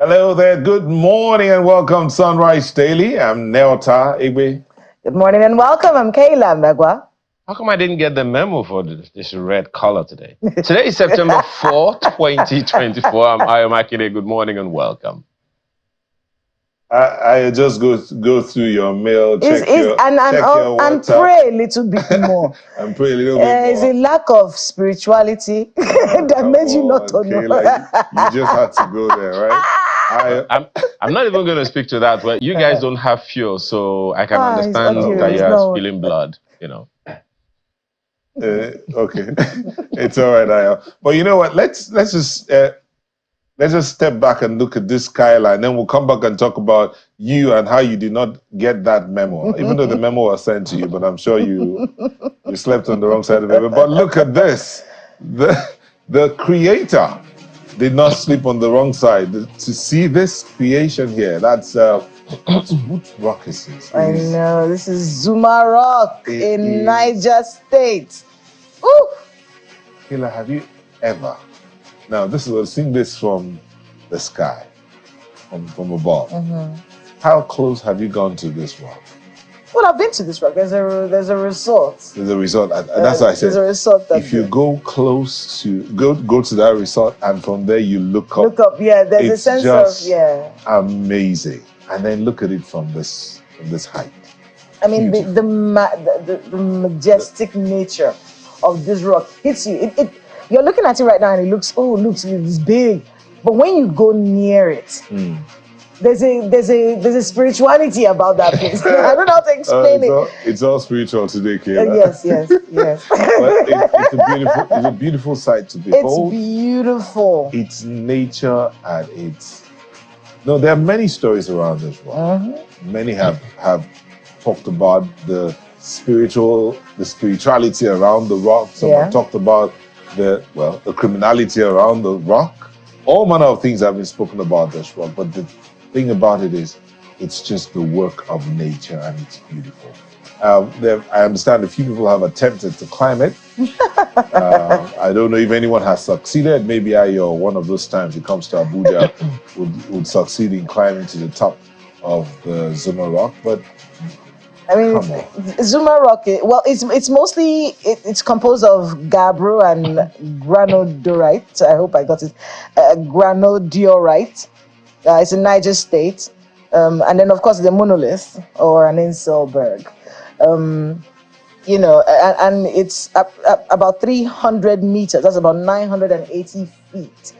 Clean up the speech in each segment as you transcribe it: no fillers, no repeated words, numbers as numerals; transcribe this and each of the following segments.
Hello there, good morning and welcome to Sunrise Daily. I'm Neota Igbe. Good morning and welcome. I'm Kayla Megwa. How come I didn't get the memo for this red color today? Today is September 4, 2024. I'm Ayo Makide. Good morning and welcome. I just go through your mail, check your WhatsApp. And pray a little bit more. And pray a little bit more. It's a lack of spirituality that made you not to know. You just had to go there, right? I'm not even going to speak to that. Well, you guys don't have fuel, so I can understand that you are spilling blood, you know. Okay, it's all right, Ayo. But you know what? Let's just step back and look at this skyline. Then we'll come back and talk about you and how you did not get that memo, even though the memo was sent to you. But I'm sure you slept on the wrong side of it. But look at this. The creator did not sleep on the wrong side. To see this creation here, that's what rock is this? I know. This is Zuma Rock in Niger State. Ooh. Kayla, have you ever... Now, we're seeing this from the sky, from above. Mm-hmm. How close have you gone to this rock? Well, I've been to this rock. There's a resort. There's a resort. That's what I said. There's a resort. If you go close to go to that resort, and from there you look up. Look up, yeah. There's a sense of amazing. And then look at it from this height. I mean, the majestic nature of this rock hits you. You're looking at it right now and it looks it's big. But when you go near it, there's a spirituality about that place. I don't know how to explain it. It's all spiritual today, Kayla. Yes. But it's a beautiful sight to behold. It's beautiful. It's nature at its... No, there are many stories around this rock. Mm-hmm. Many have talked about the spirituality around the rock. Some have talked about the criminality around the rock. All manner of things have been spoken about this rock, but the thing about it is it's just the work of nature and it's beautiful. I understand a few people have attempted to climb it. I don't know if anyone has succeeded. Maybe one of those times it comes to Abuja would succeed in climbing to the top of the Zuma Rock, but I mean, Zuma Rock, it's mostly, it's composed of gabbro and granodiorite. I hope I got it. Granodiorite. It's in Niger State. And then, of course, the monolith or an Inselberg. And it's about 300 meters. That's about 980 feet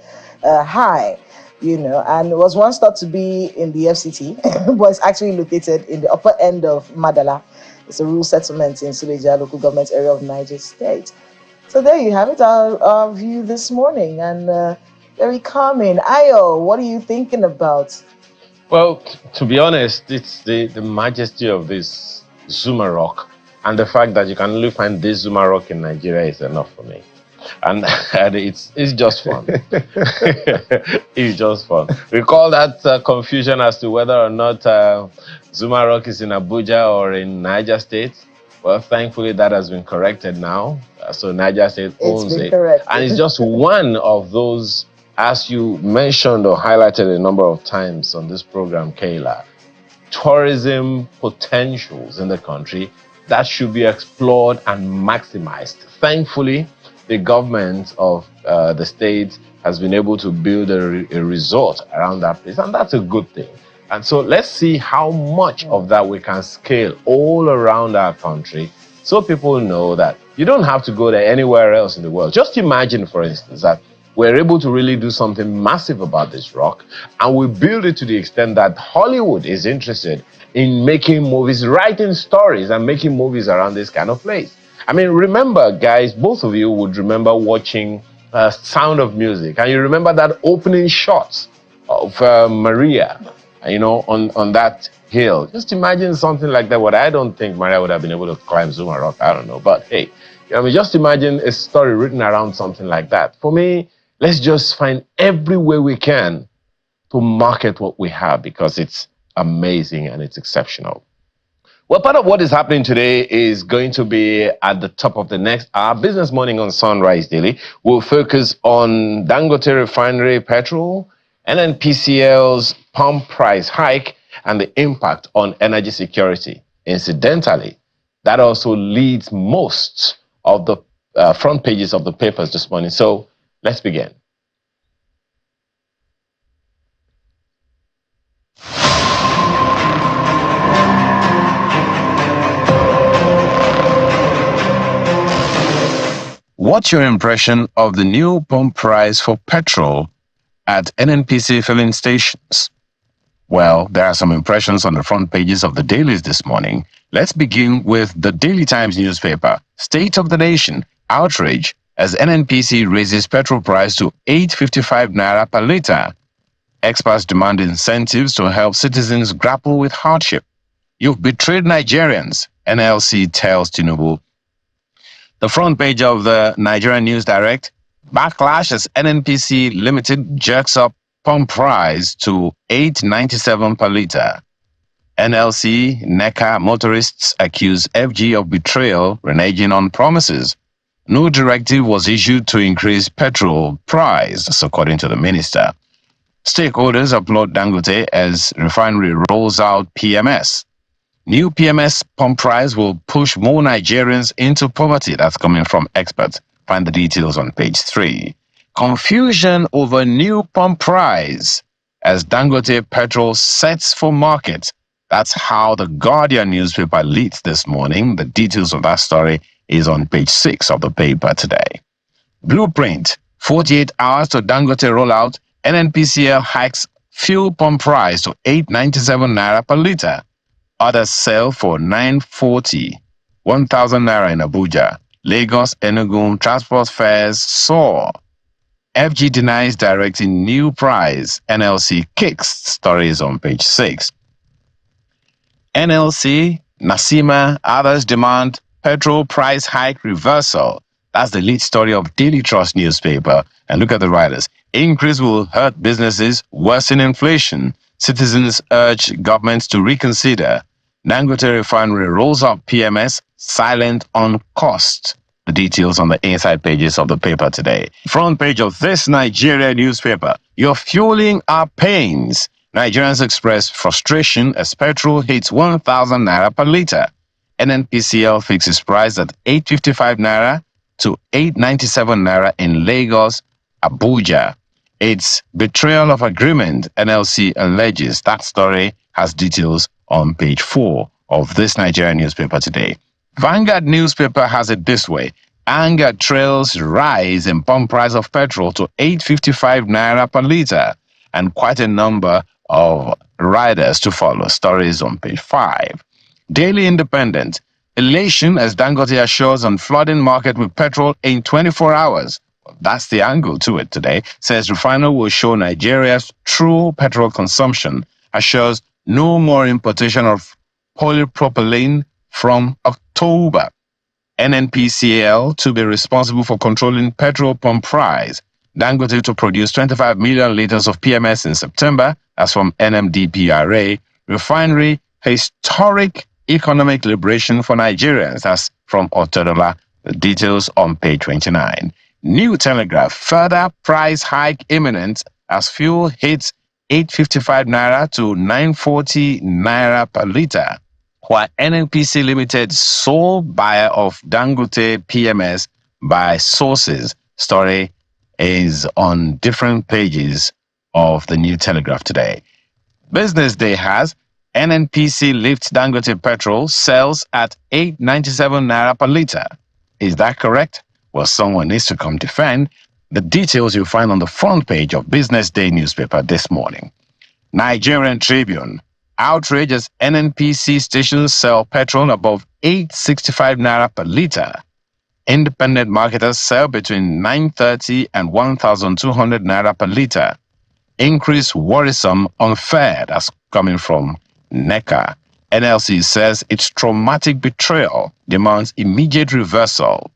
high. And it was once thought to be in the FCT, but it's actually located in the upper end of Madala. It's a rural settlement in Suleja local government area of Niger State. So there you have it, our view this morning, and very calming. Ayo, what are you thinking about? Well, to be honest, it's the majesty of this Zuma Rock, and the fact that you can only find this Zuma Rock in Nigeria is enough for me. And it's just fun. It's just fun. Recall that confusion as to whether or not Zuma Rock is in Abuja or in Niger State. Well, thankfully that has been corrected now. So Niger State owns it. Corrected. And it's just one of those, as you mentioned or highlighted a number of times on this program, Kayla, tourism potentials in the country that should be explored and maximized. Thankfully, the government of the state has been able to build a resort around that place, and that's a good thing. And so let's see how much of that we can scale all around our country, so people know that you don't have to go there anywhere else in the world. Just imagine, for instance, that we're able to really do something massive about this rock, and we build it to the extent that Hollywood is interested in making movies, writing stories and making movies around this kind of place. I mean, remember, guys, both of you would remember watching Sound of Music, and you remember that opening shot of Maria, on that hill. Just imagine something like that. What I don't think Maria would have been able to climb Zuma Rock. I don't know, but hey, just imagine a story written around something like that. For me, let's just find every way we can to market what we have, because it's amazing and it's exceptional. Well, part of what is happening today is going to be at the top of the next hour. Business Morning on Sunrise Daily will focus on Dangote Refinery petrol NNPCL's pump price hike and the impact on energy security. Incidentally, that also leads most of the front pages of the papers this morning. So let's begin. What's your impression of the new pump price for petrol at NNPC filling stations? Well, there are some impressions on the front pages of the Dailies this morning. Let's begin with the Daily Times newspaper. State of the Nation, outrage as NNPC raises petrol price to 8.55 naira per litre. Experts demand incentives to help citizens grapple with hardship. You've betrayed Nigerians, NLC tells Tinubu. The front page of the Nigerian News Direct, backlash as NNPC Limited jerks up pump price to 8.97 per litre. NLC, NECA motorists accuse FG of betrayal, reneging on promises. No directive was issued to increase petrol price, according to the minister. Stakeholders applaud Dangote as refinery rolls out PMS. New PMS pump price will push more Nigerians into poverty. That's coming from experts. Find the details on page 3. Confusion over new pump price as Dangote petrol sets for market. That's how the Guardian newspaper leads this morning. The details of that story is on page 6 of the paper today. Blueprint, 48 hours to Dangote rollout. NNPCL hikes fuel pump price to 8.97 naira per litre. Others sell for 940, 1,000 naira in Abuja. Lagos, Enugu, transport fares soar. FG denies directing new price. NLC kicks. Stories on page 6. NLC, Nasima, others demand petrol price hike reversal. That's the lead story of Daily Trust newspaper. And look at the writers. Increase will hurt businesses, worsen inflation. Citizens urge governments to reconsider. Dangote Refinery rolls out PMS, silent on cost. The details on the inside pages of the paper today. Front page of this Nigeria newspaper. You're fueling our pains. Nigerians express frustration as petrol hits 1,000 naira per litre. NNPCL fixes price at 8.55 naira to 8.97 naira in Lagos, Abuja. It's betrayal of agreement, NLC alleges. That story has details on page 4 of this Nigerian newspaper today. Vanguard newspaper has it this way. Anger trails rise in pump price of petrol to 8.55 naira per litre, and quite a number of riders to follow. Stories on page 5. Daily Independent, elation as Dangote assures on flooding market with petrol in 24 hours. That's the angle to it today. Says refiner will show Nigeria's true petrol consumption. Assures no more importation of polypropylene from October. NNPCL to be responsible for controlling petrol pump price. Dangote to produce 25 million liters of PMS in September. That's from NMDPRA. Refinery, historic economic liberation for Nigerians. That's from Otedola. The details on page 29. New Telegraph, further price hike imminent as fuel hits 8.55 naira to 940 naira per litre. While NNPC Limited sole buyer of Dangote PMS by sources. Story is on different pages of the New Telegraph today. Business Day has NNPC lifts Dangote petrol, sells at 8.97 naira per litre. Is that correct? Well, someone needs to come defend. The details you'll find on the front page of Business Day newspaper this morning. Nigerian Tribune, outrage as NNPC stations sell petrol above 8.65 naira per litre. Independent marketers sell between 930 and 1,200 naira per litre. Increase worrisome on fare. That's coming from NECA. NLC says it's traumatic betrayal, demands immediate reversal.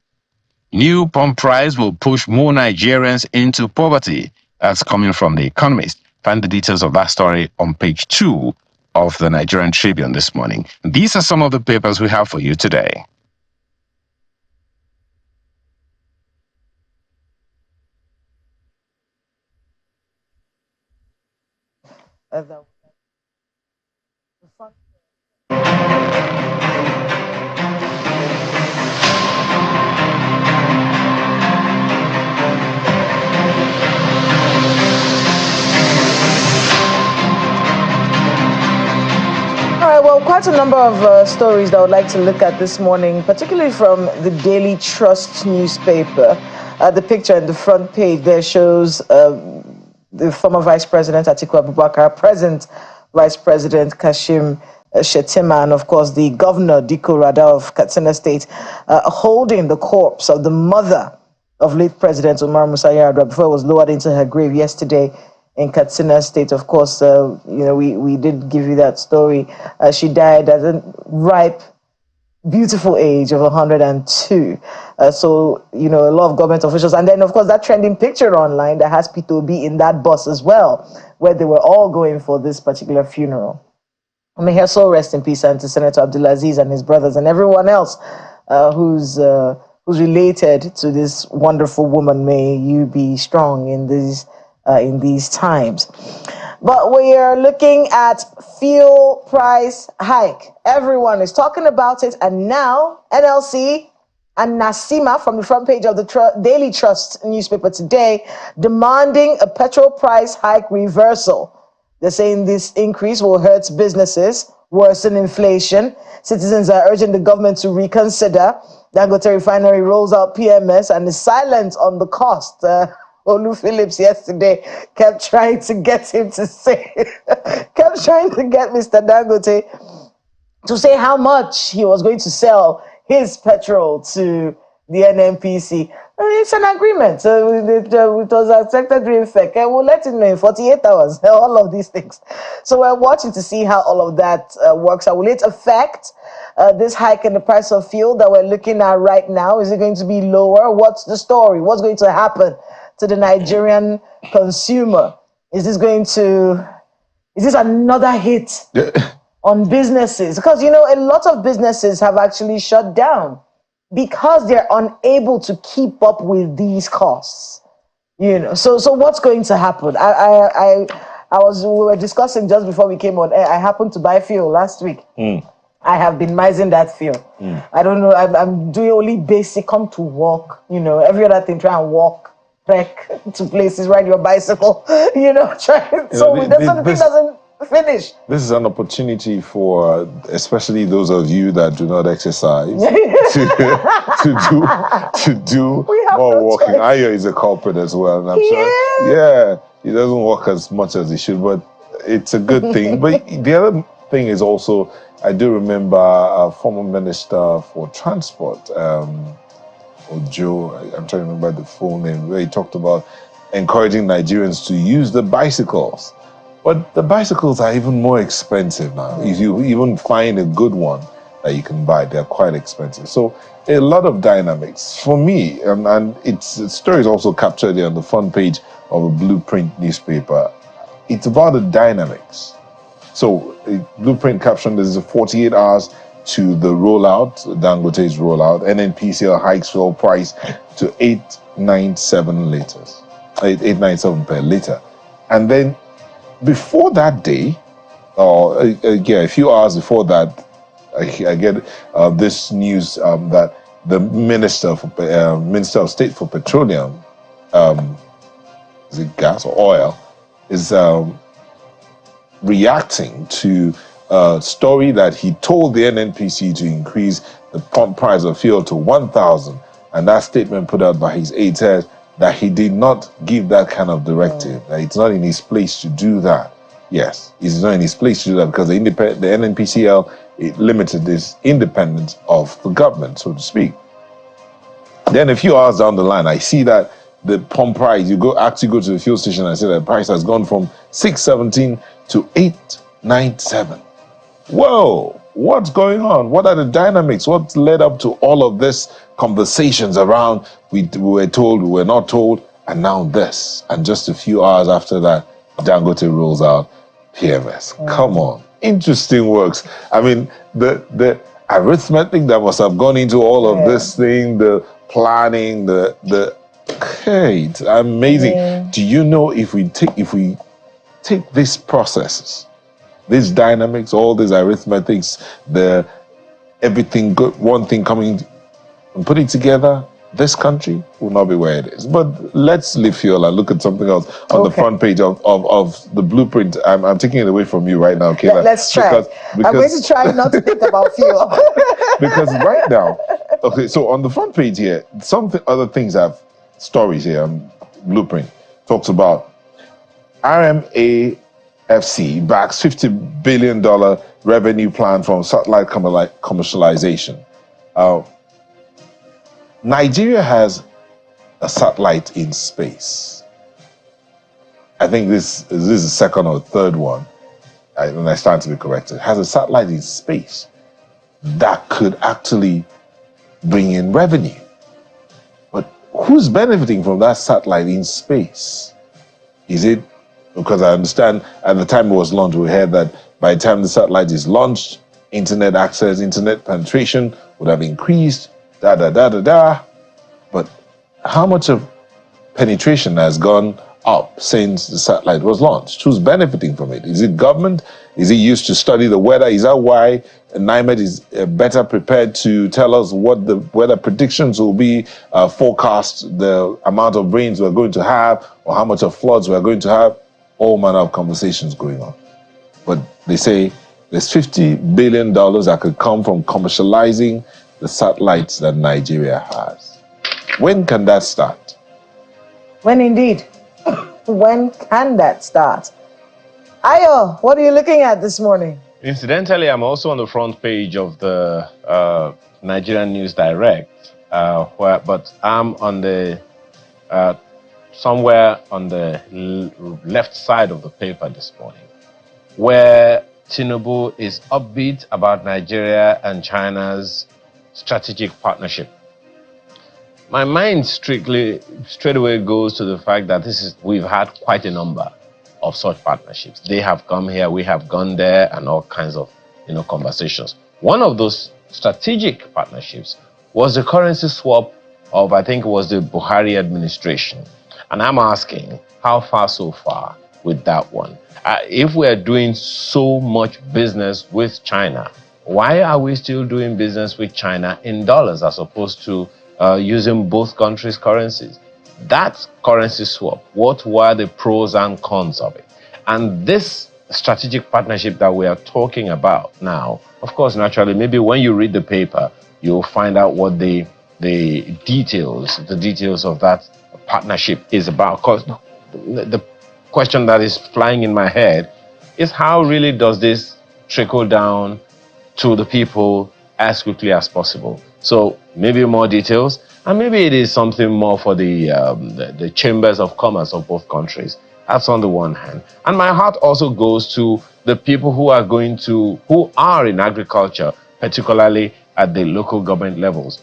New pump price will push more Nigerians into poverty. That's coming from The Economist. Find the details of that story on page 2 of the Nigerian Tribune this morning. These are some of the papers we have for you today. All right, well, quite a number of stories that I would like to look at this morning, particularly from the Daily Trust newspaper. The picture in the front page there shows the former Vice President Atiku Abubakar, present Vice President Kashim Shettima, and of course the Governor Diko Rada of Katsina State, holding the corpse of the mother of late President Umar Musa Yar'Adua before it was lowered into her grave yesterday in Katsina State. Of course, we did give you that story. She died at a ripe, beautiful age of 102. So, a lot of government officials. And then, of course, that trending picture online that has P2B in that bus as well, where they were all going for this particular funeral. May her soul rest in peace, and to Senator Abdulaziz and his brothers and everyone else who's related to this wonderful woman. May you be strong in these times. But we are looking at fuel price hike. Everyone is talking about it, and now NLC and Nasima from the front page of the Daily Trust newspaper today demanding a petrol price hike reversal. They're saying this increase will hurt businesses, worsen inflation. Citizens are urging the government to reconsider. Dangote Refinery rolls out PMS and is silent on the cost. Olu Phillips yesterday kept trying to get Mr. Dangote to say how much he was going to sell his petrol to the NNPC. It's an agreement. It was expected to effect. And we'll let it know in 48 hours, all of these things. So we're watching to see how all of that works out. Will it affect this hike in the price of fuel that we're looking at right now? Is it going to be lower? What's the story? What's going to happen to the Nigerian consumer? Is this another hit on businesses? Because, a lot of businesses have actually shut down because they're unable to keep up with these costs. So what's going to happen? We were discussing just before we came on air. I happened to buy fuel last week. I have been mising that fuel. I don't know. I'm doing only basic, come to work, every other thing, try and walk back to places, ride your bicycle, try. So the thing doesn't finish. This is an opportunity for, especially those of you that do not exercise, to do more walking. Ayo is a culprit as well, and I'm sure. He doesn't walk as much as he should, but it's a good thing. But the other thing is also, I do remember a former minister for transport, Joe, I'm trying to remember the full name, where he talked about encouraging Nigerians to use the bicycles. But the bicycles are even more expensive now. If you even find a good one that you can buy, they're quite expensive. So a lot of dynamics. For me, and the story is also captured here on the front page of a Blueprint newspaper. It's about the dynamics. So Blueprint captioned, this is 48 hours to the rollout, Dangote's rollout. NNPCL hikes fuel price to 897 per liter. And then before that day, a few hours before that, I get this news that the Minister of State for Petroleum, is it gas or oil, is reacting to a story that he told the NNPC to increase the pump price of fuel to 1,000, and that statement put out by his aide says that he did not give that kind of directive, that it's not in his place to do that. Yes, it's not in his place to do that because the NNPCL limited this independence of the government, so to speak. Then a few hours down the line, I see that the pump price, you go to the fuel station and see that the price has gone from 617 to 897. Whoa, what's going on? What are the dynamics? What led up to all of this conversations around we were told, we were not told, and now this? And just a few hours after that, Dangote rolls out PMS. Come on. Interesting works. I mean, the arithmetic that must have gone into all of this thing, the planning, it's amazing. Do you know if we take these processes, these dynamics, all these arithmetics, everything good, one thing coming and put it together, this country will not be where it is. But let's leave fuel and look at something else on the front page of the blueprint. I'm taking it away from you right now, Kayla. Let's try. Because I'm going to try not to think about fuel. Because right now, okay, so on the front page here, other things have stories here. Blueprint talks about RMAFC backs $50 billion revenue plan from satellite commercialization. Nigeria has a satellite in space. I think this is the second or third one, and I stand to be corrected. Has a satellite in space that could actually bring in revenue. But who's benefiting from that satellite in space? Is it, because I understand at the time it was launched, we heard that by the time the satellite is launched, internet access, internet penetration would have increased, But how much of penetration has gone up since the satellite was launched? Who's benefiting from it? Is it government? Is it used to study the weather? Is that why NIMED is better prepared to tell us what the weather predictions will be, forecast the amount of rains we're going to have, or how much of floods we're going to have? All manner of conversations going on. But they say there's $50 billion that could come from commercializing the satellites that Nigeria has. When can that start? When indeed? When can that start? Ayo, what are you looking at this morning? Incidentally, I'm also on the front page of the Nigerian News Direct, but I'm on the somewhere on the left side of the paper this morning, where Tinubu is upbeat about Nigeria and China's strategic partnership. My mind straight away goes to the fact that we've had quite a number of such partnerships. They have come here, we have gone there, and all kinds of conversations. One of those strategic partnerships was the currency swap of, I think it was the Buhari administration. And I'm asking, how far so far with that one? If we're doing so much business with China, why are we still doing business with China in dollars as opposed to using both countries' currencies? That currency swap, what were the pros and cons of it? And this strategic partnership that we are talking about now, of course, naturally, maybe when you read the paper, you'll find out what the details of that partnership is about. Because the question that is flying in my head is, how really does this trickle down to the people as quickly as possible? So maybe more details, and maybe it is something more for the chambers of commerce of both countries. That's on the one hand. And my heart also goes to the people who are in agriculture, particularly at the local government levels.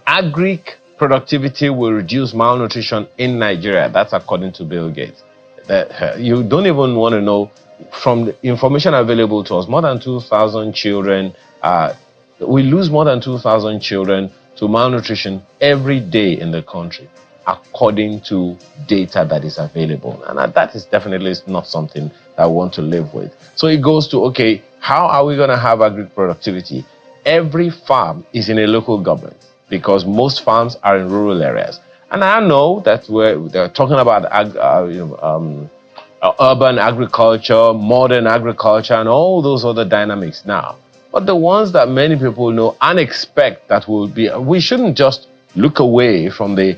Agric productivity will reduce malnutrition in Nigeria. That's according to Bill Gates. You don't even want to know, from the information available to us, more than 2,000 children, we lose more than 2,000 children to malnutrition every day in the country, according to data that is available. And that is definitely not something that I want to live with. So it goes to, okay, how are we going to have agri productivity? Every farm is in a local government, because most farms are in rural areas. And I know that they're talking about urban agriculture, modern agriculture, and all those other dynamics now. But the ones that many people know and expect that we shouldn't just look away from the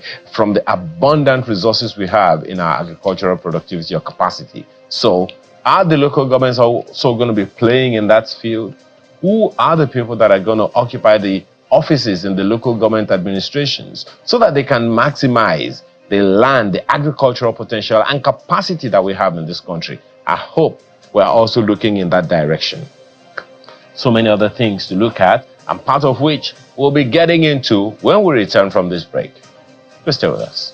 abundant resources we have in our agricultural productivity or capacity. So are the local governments also going to be playing in that field? Who are the people that are going to occupy the offices in the local government administrations so that they can maximize the land, the agricultural potential and capacity that we have in this country? I hope we're also looking in that direction. So many other things to look at, and part of which we'll be getting into when we return from this break. Please stay with us.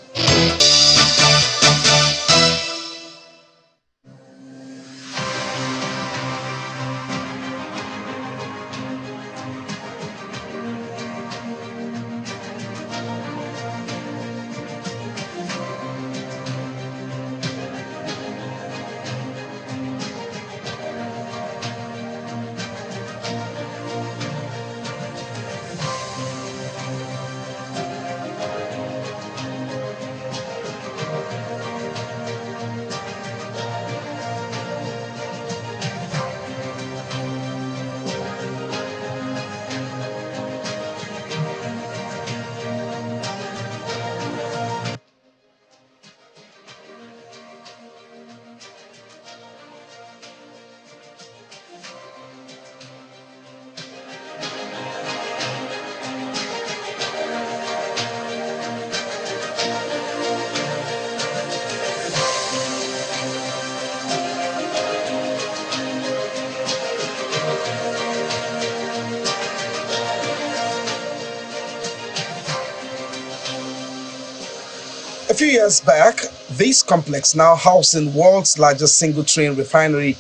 A few years back, this complex, now housing the world's largest single-train refinery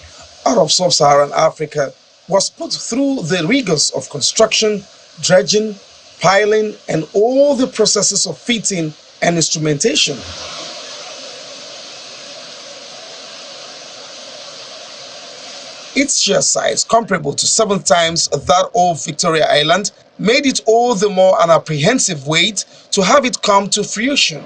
out of sub-Saharan Africa, was put through the rigors of construction, dredging, piling, and all the processes of fitting and instrumentation. Its sheer size, comparable to 7 times that of Victoria Island, made it all the more an apprehensive wait to have it come to fruition.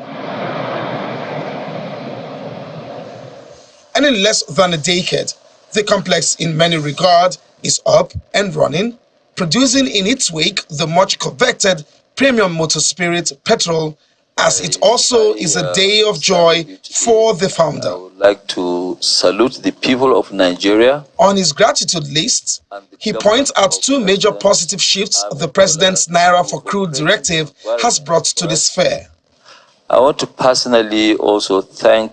And in less than a decade, the complex in many regards is up and running, producing in its wake the much coveted premium motor spirit petrol, as it also is a day of joy for the founder. I would like to salute the people of Nigeria. On his gratitude list, he points out 2 major positive shifts the president's Naira for Crude directive has brought to this fair. I want to personally also thank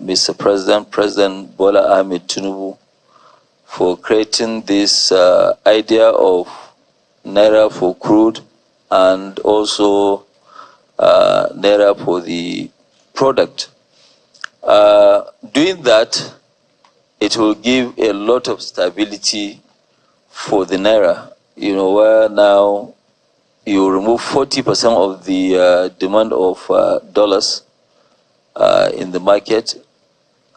Mr. President, President Bola Ahmed Tinubu, for creating this idea of Naira for crude and also Naira for the product. Doing that, it will give a lot of stability for the Naira, you know, where now you remove 40% of the demand of dollars in the market,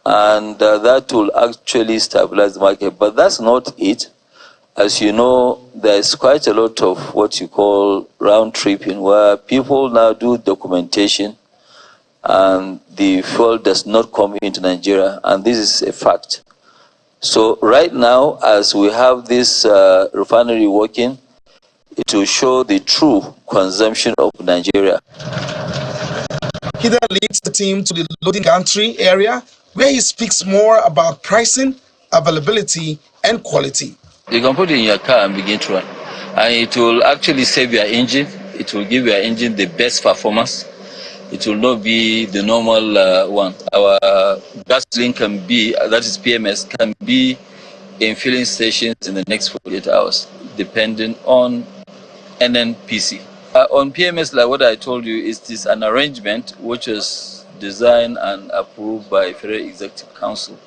and that will actually stabilize the market. But that's not it. As you know, there's quite a lot of what you call round tripping, where people now do documentation and the fuel does not come into Nigeria, and this is a fact. So right now, as we have this refinery working, it will show the true consumption of Nigeria. He then leads the team to the loading gantry area, where he speaks more about pricing, availability, and quality. You can put it in your car and begin to run. And it will actually save your engine. It will give your engine the best performance. It will not be the normal one. Our gasoline can be, that is PMS, can be in filling stations in the next 48 hours, depending on NNPC. On PMS, like what I told you, is this an arrangement which was designed and approved by Federal Executive Council,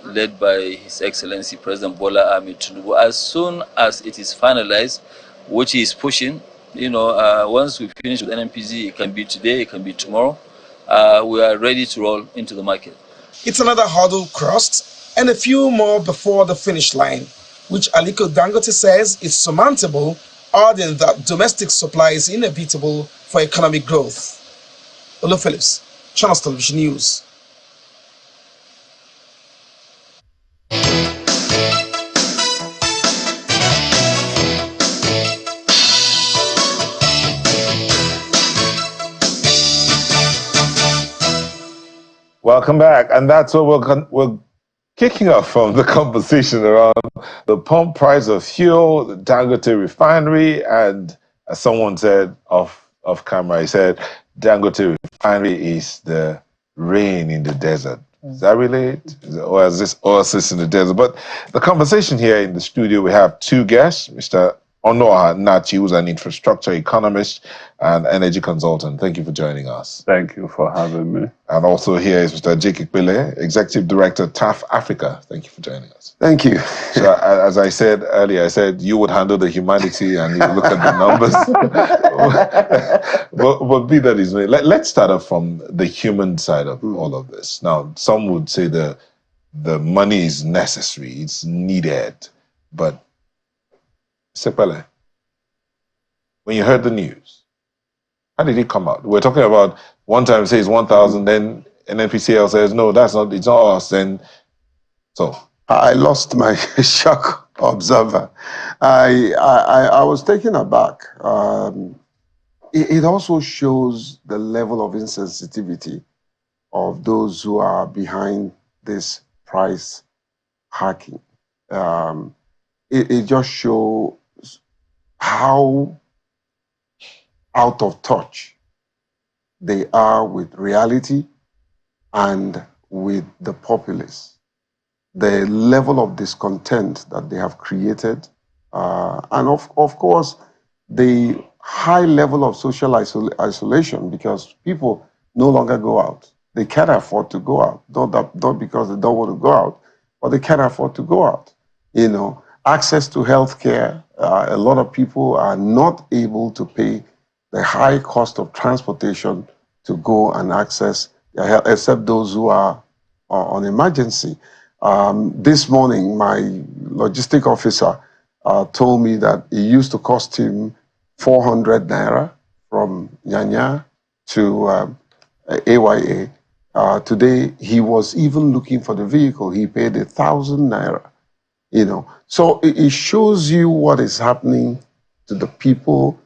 led by His Excellency President Bola Ahmed Tinubu. As soon as it is finalized, which he is pushing, you know, once we finish with NNPC, it can be today, it can be tomorrow, we are ready to roll into the market. It's another hurdle crossed and a few more before the finish line, which Aliko Dangote says is surmountable, adding that domestic supply is inevitable for economic growth. Olo Phillips, Channels Television News. Welcome back, and that's what we're kicking off from the conversation around the pump price of fuel, the Dangote Refinery, and as someone said off camera, he said Dangote Refinery is the rain in the desert. Is that really it? Or is this oasis in the desert? But the conversation here in the studio, we have 2 guests, Mr. Onoha Nachi, who's an infrastructure economist and energy consultant. Thank you for joining us. Thank you for having me. And also here is Mr. Jake Ikpele, Executive Director, TAF Africa. Thank you for joining us. Thank you. So as I said earlier, I said you would handle the humanity and you look at the numbers. but be that is, let's start off from the human side of all of this. Now, some would say the money is necessary, it's needed, but Sepele, when you heard the news, how did it come out? We're talking about one time it says 1,000, then NNPCL says, no, it's not us. Then, so. I lost my shock observer. I was taken aback. It also shows the level of insensitivity of those who are behind this price hacking. It just shows how out of touch they are with reality and with the populace. The level of discontent that they have created, and of course, the high level of social isolation, because people no longer go out. They can't afford to go out, not because they don't want to go out, but they can't afford to go out. You know, access to healthcare, a lot of people are not able to pay the high cost of transportation to go and access their health, except those who are on emergency. This morning, my logistic officer told me that it used to cost him 400 naira from Nyanya to AYA. Today, he was even looking for the vehicle. He paid 1,000 naira. You know, so it shows you what is happening to the people.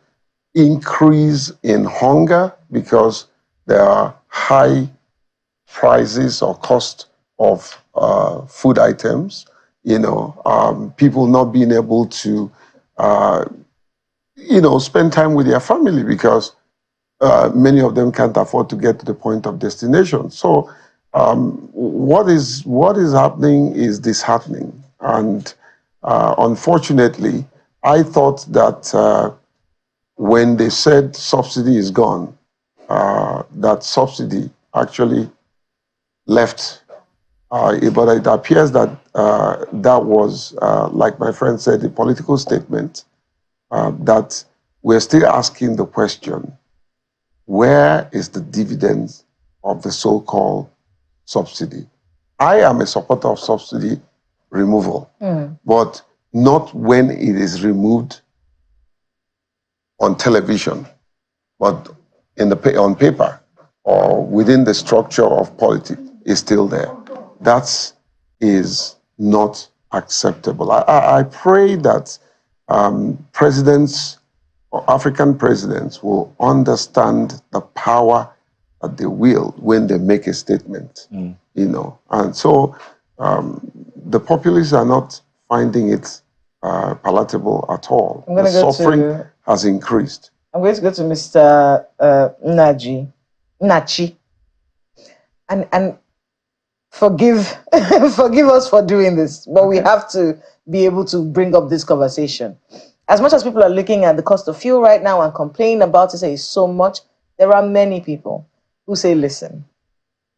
Increase in hunger because there are high prices or cost of food items. You know, people not being able to, you know, spend time with their family because many of them can't afford to get to the point of destination. So what is happening is disheartening. And unfortunately, I thought that when they said subsidy is gone, that subsidy actually left. But it appears that that was, like my friend said, a political statement, that we're still asking the question, where is the dividends of the so-called subsidy? I am a supporter of subsidy removal, but not when it is removed on television, but on paper or within the structure of politics is still there. That is not acceptable. I pray that presidents or African presidents will understand the power that they wield when they make a statement, you know. And so the populists are not finding it palatable at all. The suffering has increased. I'm going to go to Mr. Nachi, and forgive us for doing this, but we have to be able to bring up this conversation. As much as people are looking at the cost of fuel right now and complain about it, say it's so much, there are many people who say, listen,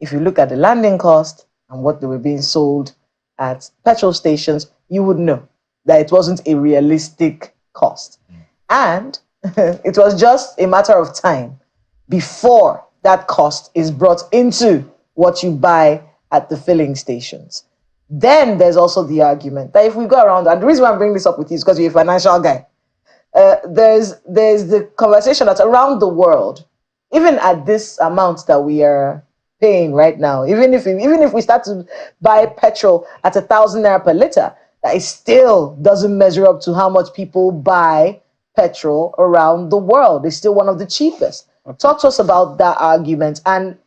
if you look at the landing cost and what they were being sold at petrol stations, you would know that it wasn't a realistic cost. And it was just a matter of time before that cost is brought into what you buy at the filling stations. Then there's also the argument that if we go around, and the reason why I'm bringing this up with you is because you're a financial guy, there's the conversation that around the world, even at this amount that we are paying right now, even if we start to buy petrol at 1,000 naira per liter, that it still doesn't measure up to how much people buy petrol around the world. It's still one of the cheapest. Okay. Talk to us about that argument. And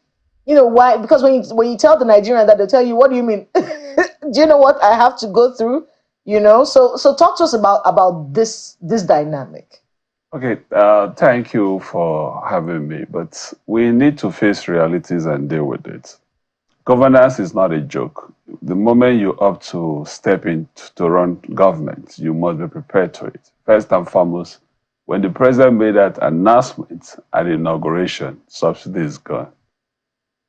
you know why? Because when you tell the Nigerian that, they'll tell you, what do you mean? Do you know what I have to go through? You know, so talk to us about this dynamic. Okay, thank you for having me, but we need to face realities and deal with it. Governance is not a joke. The moment you opt to step in to run government, you must be prepared to it. First and foremost, when the president made that announcement at the inauguration, subsidy is gone,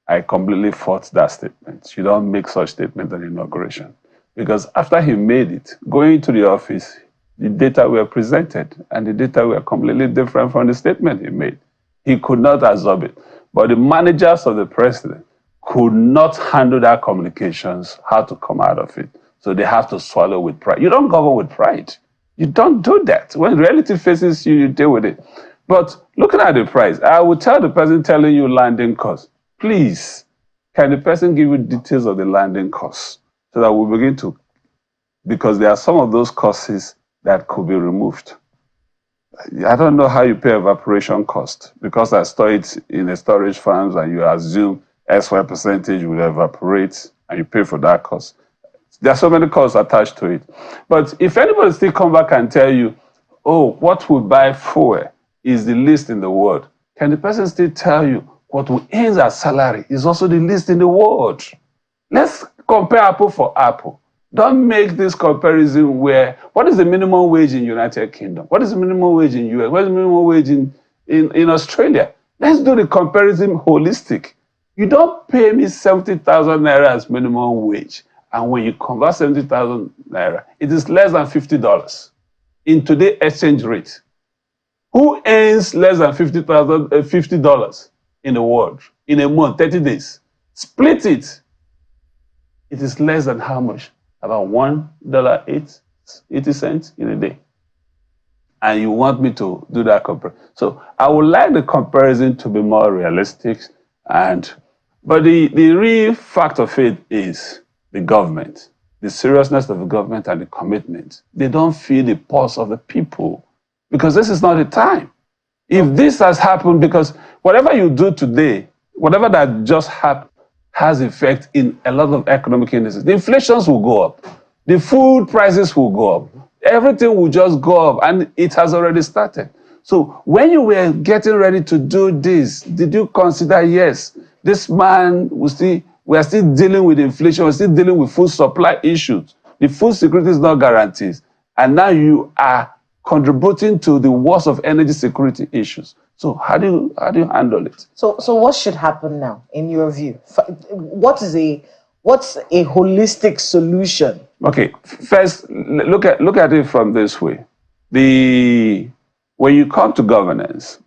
I completely fought that statement. You don't make such statement at the inauguration. Because after he made it, going to the office, the data were presented, and the data were completely different from the statement he made. He could not absorb it. But the managers of the president could not handle that communications, how to come out of it. So they have to swallow with pride. You don't govern with pride. You don't do that. When reality faces you, you deal with it. But looking at the price, I would tell the person telling you landing costs, please, can the person give you details of the landing costs so that we begin to, because there are some of those costs that could be removed. I don't know how you pay evaporation cost, because I store it in a storage farms and you assume XY percentage will evaporate and you pay for that cost. There are so many costs attached to it. But if anybody still come back and tell you, oh, what we buy fuel is the least in the world, can the person still tell you what we earn as salary is also the least in the world? Let's compare apple for apple. Don't make this comparison where, what is the minimum wage in United Kingdom? What is the minimum wage in US? What is the minimum wage in Australia? Let's do the comparison holistic. You don't pay me 70,000 naira as minimum wage. And when you convert 70,000 naira, it is less than $50 in today's exchange rate. Who earns less than $50 in the world in a month, 30 days? Split it. It is less than how much? About $1.80 in a day. And you want me to do that comparison? So I would like the comparison to be more realistic. But the real fact of it is the government, the seriousness of the government and the commitment. They don't feel the pulse of the people because this is not the time. If this has happened, because whatever you do today, whatever that just happened, has effect in a lot of economic indices. The inflations will go up. The food prices will go up. Everything will just go up, and it has already started. So when you were getting ready to do this, did you consider, yes, this man, we are still dealing with inflation, we're still dealing with food supply issues. The food security is not guaranteed. And now you are contributing to the worst of energy security issues. So how do you handle it? So what should happen now, in your view? What's a holistic solution? Okay, first look at it from this way. When you come to governance,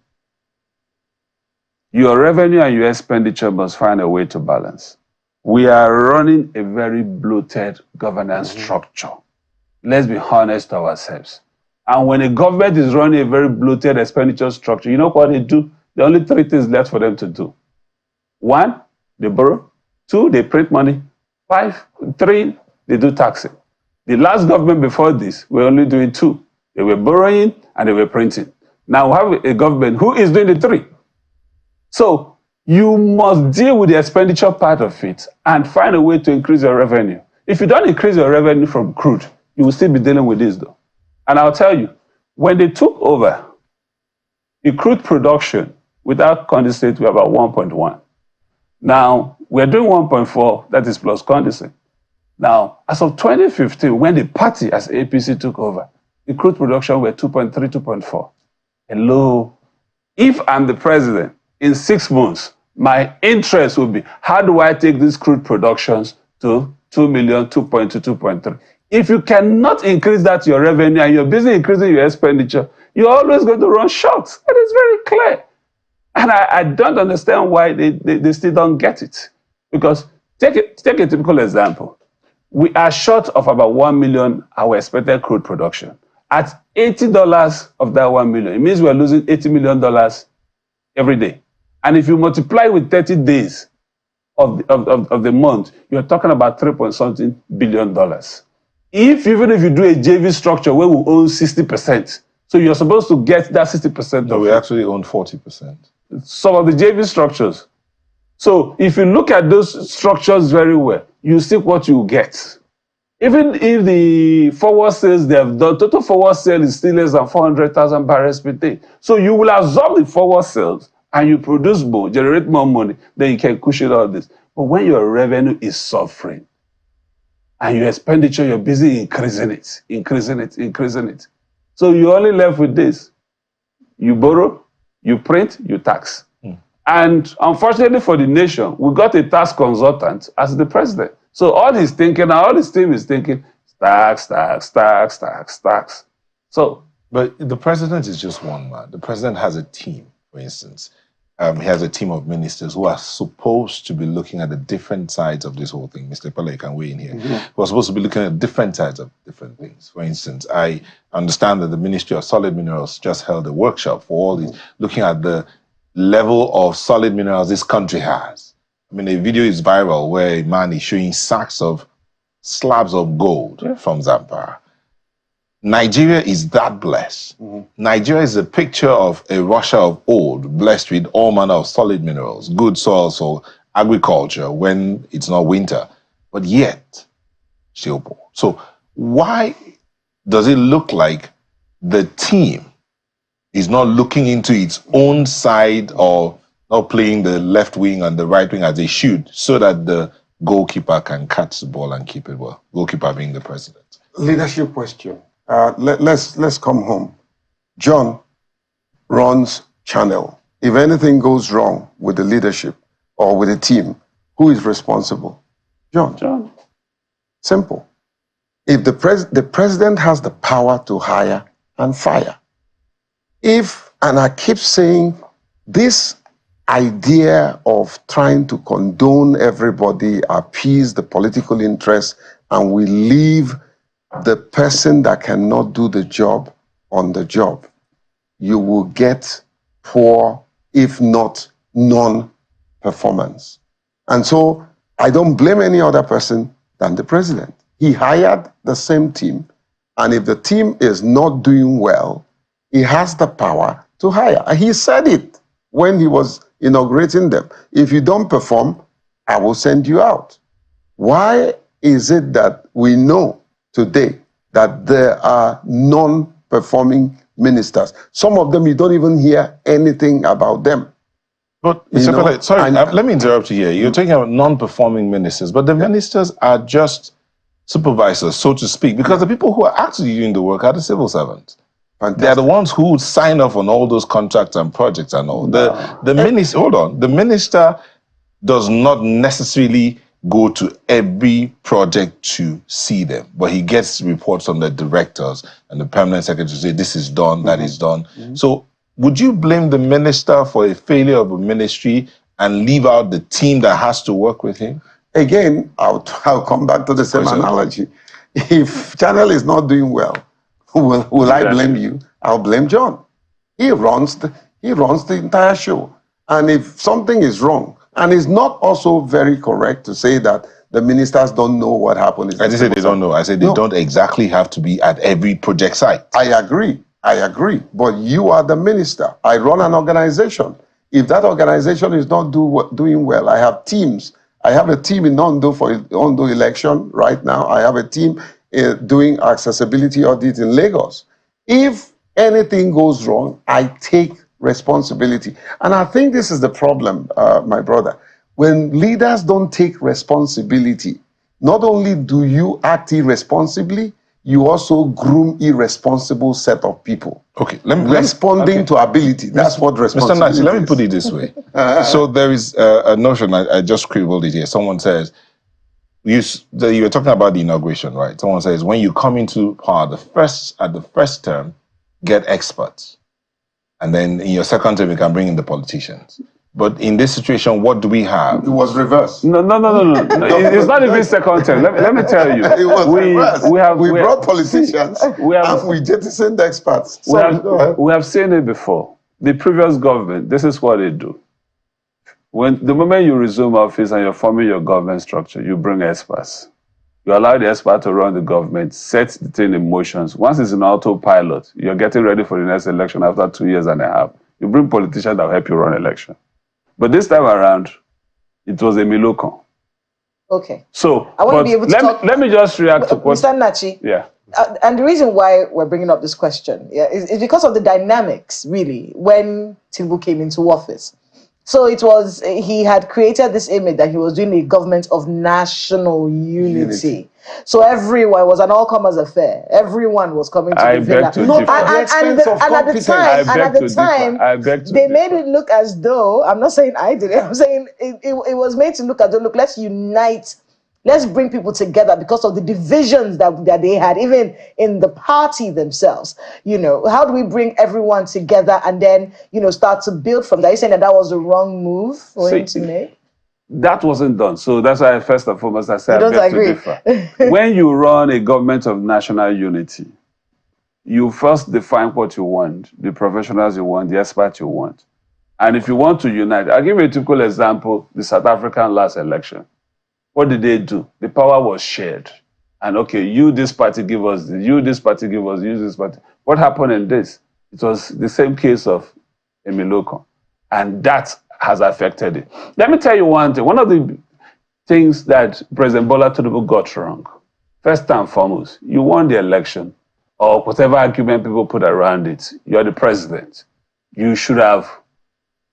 your revenue and your expenditure must find a way to balance. We are running a very bloated governance structure. Let's be honest to ourselves. And when a government is running a very bloated expenditure structure, you know what they do? There are only three things left for them to do. 1, they borrow. 2, they print money. 3, they do taxing. The last government before this were only doing 2. They were borrowing and they were printing. Now we have a government who is doing the 3. So you must deal with the expenditure part of it and find a way to increase your revenue. If you don't increase your revenue from crude, you will still be dealing with this though. And I'll tell you, when they took over, the crude production without condensate were about 1.1. Now, we're doing 1.4, that is plus condensate. Now, as of 2015, when the party as APC took over, the crude production were 2.3, 2.4. Hello. If I'm the president, in 6 months, my interest will be, how do I take these crude productions to 2 million, 2.2, 2.3? If you cannot increase that your revenue and you're busy increasing your expenditure, you're always going to run short. It is very clear. And I don't understand why they still don't get it. Because take a typical example. We are short of about 1 million our expected crude production. At $80 of that 1 million, it means we're losing $80 million every day. And if you multiply with 30 days of the month, you're talking about $3.something billion. Even if you do a JV structure where we own 60%, so you're supposed to get that 60%. No, we actually own 40%. Some of the JV structures. So if you look at those structures very well, you see what you get. Even if the forward sales they have done, total forward sale is still less than 400,000 barrels per day. So you will absorb the forward sales and you produce more, generate more money, then you can cushion all this. But when your revenue is suffering, and your expenditure, you're busy increasing it. So you're only left with this. You borrow, you print, you tax. And unfortunately for the nation, we got a tax consultant as the president. So all he's thinking, all his team is thinking, tax. So, but the president is just one man. The president has a team, for instance. He has a team of ministers who are supposed to be looking at the different sides of this whole thing. Mr. Pele can weigh in here. We're supposed to be looking at different sides of different things. For instance, I understand that the Ministry of Solid Minerals just held a workshop for all these, looking at the level of solid minerals this country has. I mean, a video is viral where a man is showing slabs of gold from Zamfara. Nigeria is that blessed. Nigeria is a picture of a Russia of old, blessed with all manner of solid minerals, good soil for agriculture when it's not winter, but yet still poor. So why does it look like the team is not looking into its own side or not playing the left wing and the right wing as they should, so that the goalkeeper can catch the ball and keep it well. Goalkeeper being the president. Leadership question. Let's come home. John runs Channel. If anything goes wrong with the leadership or with the team, who is responsible? John. Simple. If the president has the power to hire and fire. And I keep saying, this idea of trying to condone everybody, appease the political interest, and we leave the person that cannot do the job on the job, you will get poor, if not non-performance. And so I don't blame any other person than the president. He hired the same team, and if the team is not doing well, he has the power to hire. And he said it when he was inaugurating them. If you don't perform, I will send you out. Why is it that we know today that there are non-performing ministers? Some of them, you don't even hear anything about them. But, Mr. Pele, sorry, let me interrupt you here. You're talking about non-performing ministers, but the ministers are just supervisors, so to speak, because the people who are actually doing the work are the civil servants. Fantastic. They're the ones who sign off on all those contracts and projects and all. The minister, hold on, the minister does not necessarily go to every project to see them, but he gets reports from the directors and the permanent secretary to say this is done, that is done. So would you blame the minister for a failure of a ministry and leave out the team that has to work with him? Again, I'll come back to the same analogy. If Channel is not doing well, will I blame you? I'll blame John. He runs the entire show. And if something is wrong, and it's not also very correct to say that the ministers don't know what happened. I didn't say they don't know. I said they don't exactly have to be at every project site. I agree. But you are the minister. I run an organization. If that organization is not doing well, I have teams. I have a team in Ondo for Ondo election right now. I have a team doing accessibility audit in Lagos. If anything goes wrong, I take responsibility. And I think this is the problem, my brother. When leaders don't take responsibility, not only do you act irresponsibly, you also groom irresponsible set of people. Okay, responding to ability. That's what responsibility is. Mr. Nancy, let me put it this way. So there is a notion, I just scribbled it here. Someone says, you were talking about the inauguration, right? Someone says, when you come into power, at the first term, get experts. And then in your second term, you can bring in the politicians. But in this situation, what do we have? It was reversed. No. It's not even second term. Let me tell you. It was reversed. We brought politicians and we jettisoned experts. We have seen it before. The previous government, this is what they do. The moment you resume office and you're forming your government structure, you bring experts. You allow the expert to run the government, set the thing in motions. Once it's an autopilot, you're getting ready for the next election after 2 years and a half. You bring politicians that will help you run election. But this time around, it was a Miloko. Okay. So, I want to be able to talk. Let me just react to what... Mr. Nachi. Yeah. And the reason why we're bringing up this question is because of the dynamics, really, when Tinubu came into office. So he had created this image that he was doing a government of national unity. So everyone was an all-comers affair. Everyone was coming to the villa. And at the time, they made it look as though, I'm not saying I did it, I'm saying it was made to look as though, look, let's unite. Let's bring people together because of the divisions that they had, even in the party themselves. How do we bring everyone together and then, start to build from that? You're saying that was the wrong move for him to make? That wasn't done. So that's why, first and foremost, I said I beg to differ. When you run a government of national unity, you first define what you want, the professionals you want, the experts you want. And if you want to unite, I'll give you a typical example, the South African last election. What did they do? The power was shared. And okay, you, this party, give us this. You, this party, give us you, this party. What happened in this? It was the same case of Emiloko. And that has affected it. Let me tell you one thing. One of the things that President Bola Tinubu got wrong, first and foremost, you won the election, or whatever argument people put around it. You're the president. You should have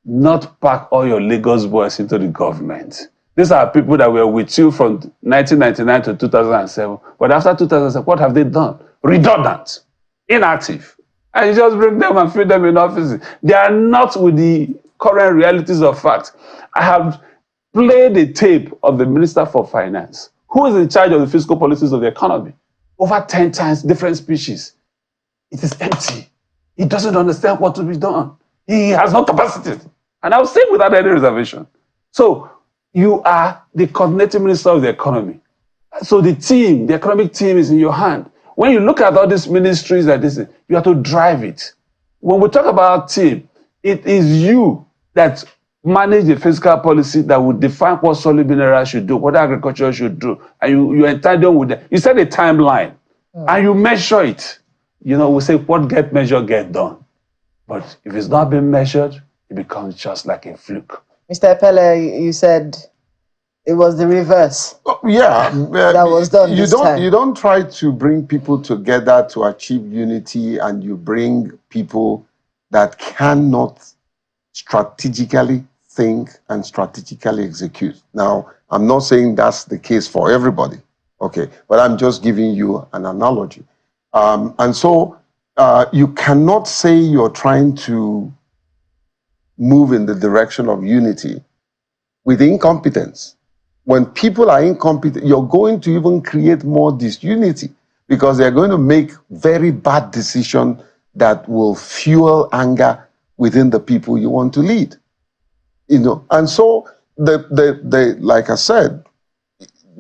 not packed all your Lagos boys into the government. These are people that were with you from 1999 to 2007. But after 2007, what have they done? Redundant, inactive. And you just bring them and feed them in offices. They are not with the current realities of fact. I have played a tape of the Minister for Finance, who is in charge of the fiscal policies of the economy. Over 10 times, different speeches. It is empty. He doesn't understand what to be done. He has no capacity. And I'll say without any reservation. So you are the coordinating minister of the economy. So the team, the economic team is in your hand. When you look at all these ministries like this, you have to drive it. When we talk about team, it is you that manage the fiscal policy that would define what solid minerals should do, what agriculture should do. And you entitle with that. You set a timeline and you measure it. You know, we say what get measured, get done. But if it's not been measured, it becomes just like a fluke. Mr. Epele, you said it was the reverse. Yeah, that was done this time. You don't try to bring people together to achieve unity, and you bring people that cannot strategically think and strategically execute. Now, I'm not saying that's the case for everybody, okay, but I'm just giving you an analogy. And so you cannot say you're trying to move in the direction of unity with incompetence. When people are incompetent, you're going to even create more disunity because they're going to make very bad decisions that will fuel anger within the people you want to lead. You know, and so like I said,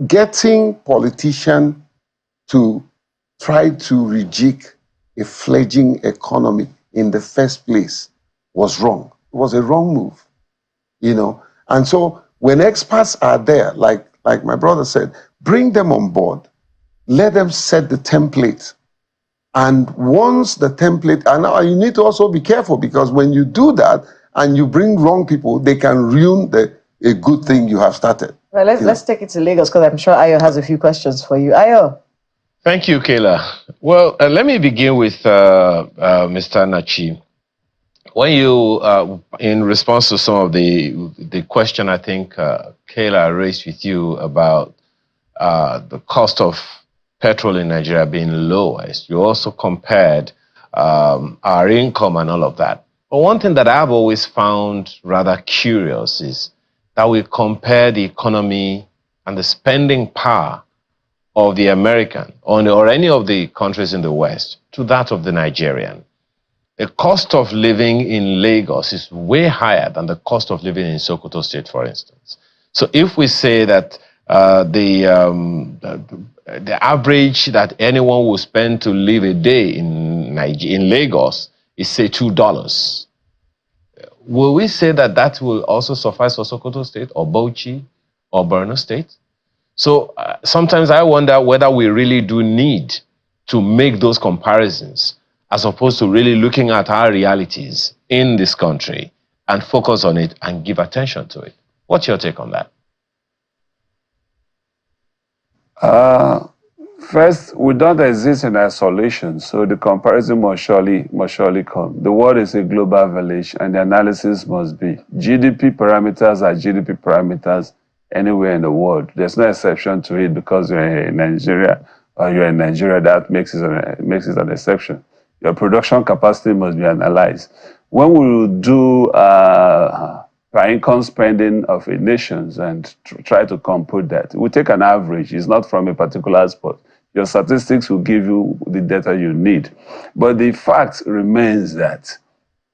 getting politicians to try to rejig a fledgling economy in the first place was wrong. It was a wrong move, you know. And so when experts are there, like my brother said, bring them on board, let them set the template. And once the template, and you need to also be careful because when you do that and you bring wrong people, they can ruin a good thing you have started. Well, let's take it to Lagos because I'm sure Ayo has a few questions for you. Ayo. Thank you, Kayla. Well, let me begin with Mr. Nachi. When you, in response to some of the question I think Kayla raised with you about the cost of petrol in Nigeria being lowest, you also compared our income and all of that. But one thing that I've always found rather curious is that we compare the economy and the spending power of the American or any of the countries in the West to that of the Nigerian. The cost of living in Lagos is way higher than the cost of living in Sokoto State, for instance. So if we say that the average that anyone will spend to live a day in Lagos is, say, $2, will we say that that will also suffice for Sokoto State or Bauchi or Borno State? So sometimes I wonder whether we really do need to make those comparisons as opposed to really looking at our realities in this country and focus on it and give attention to it. What's your take on that? First, we don't exist in isolation, so the comparison must surely come. The world is a global village, and the analysis must be GDP parameters are GDP parameters anywhere in the world. There's no exception to it because you're in Nigeria or you're in Nigeria. That makes it an exception. Your production capacity must be analyzed. When we do per income spending of a nation and try to compute that, we take an average. It's not from a particular spot. Your statistics will give you the data you need. But the fact remains that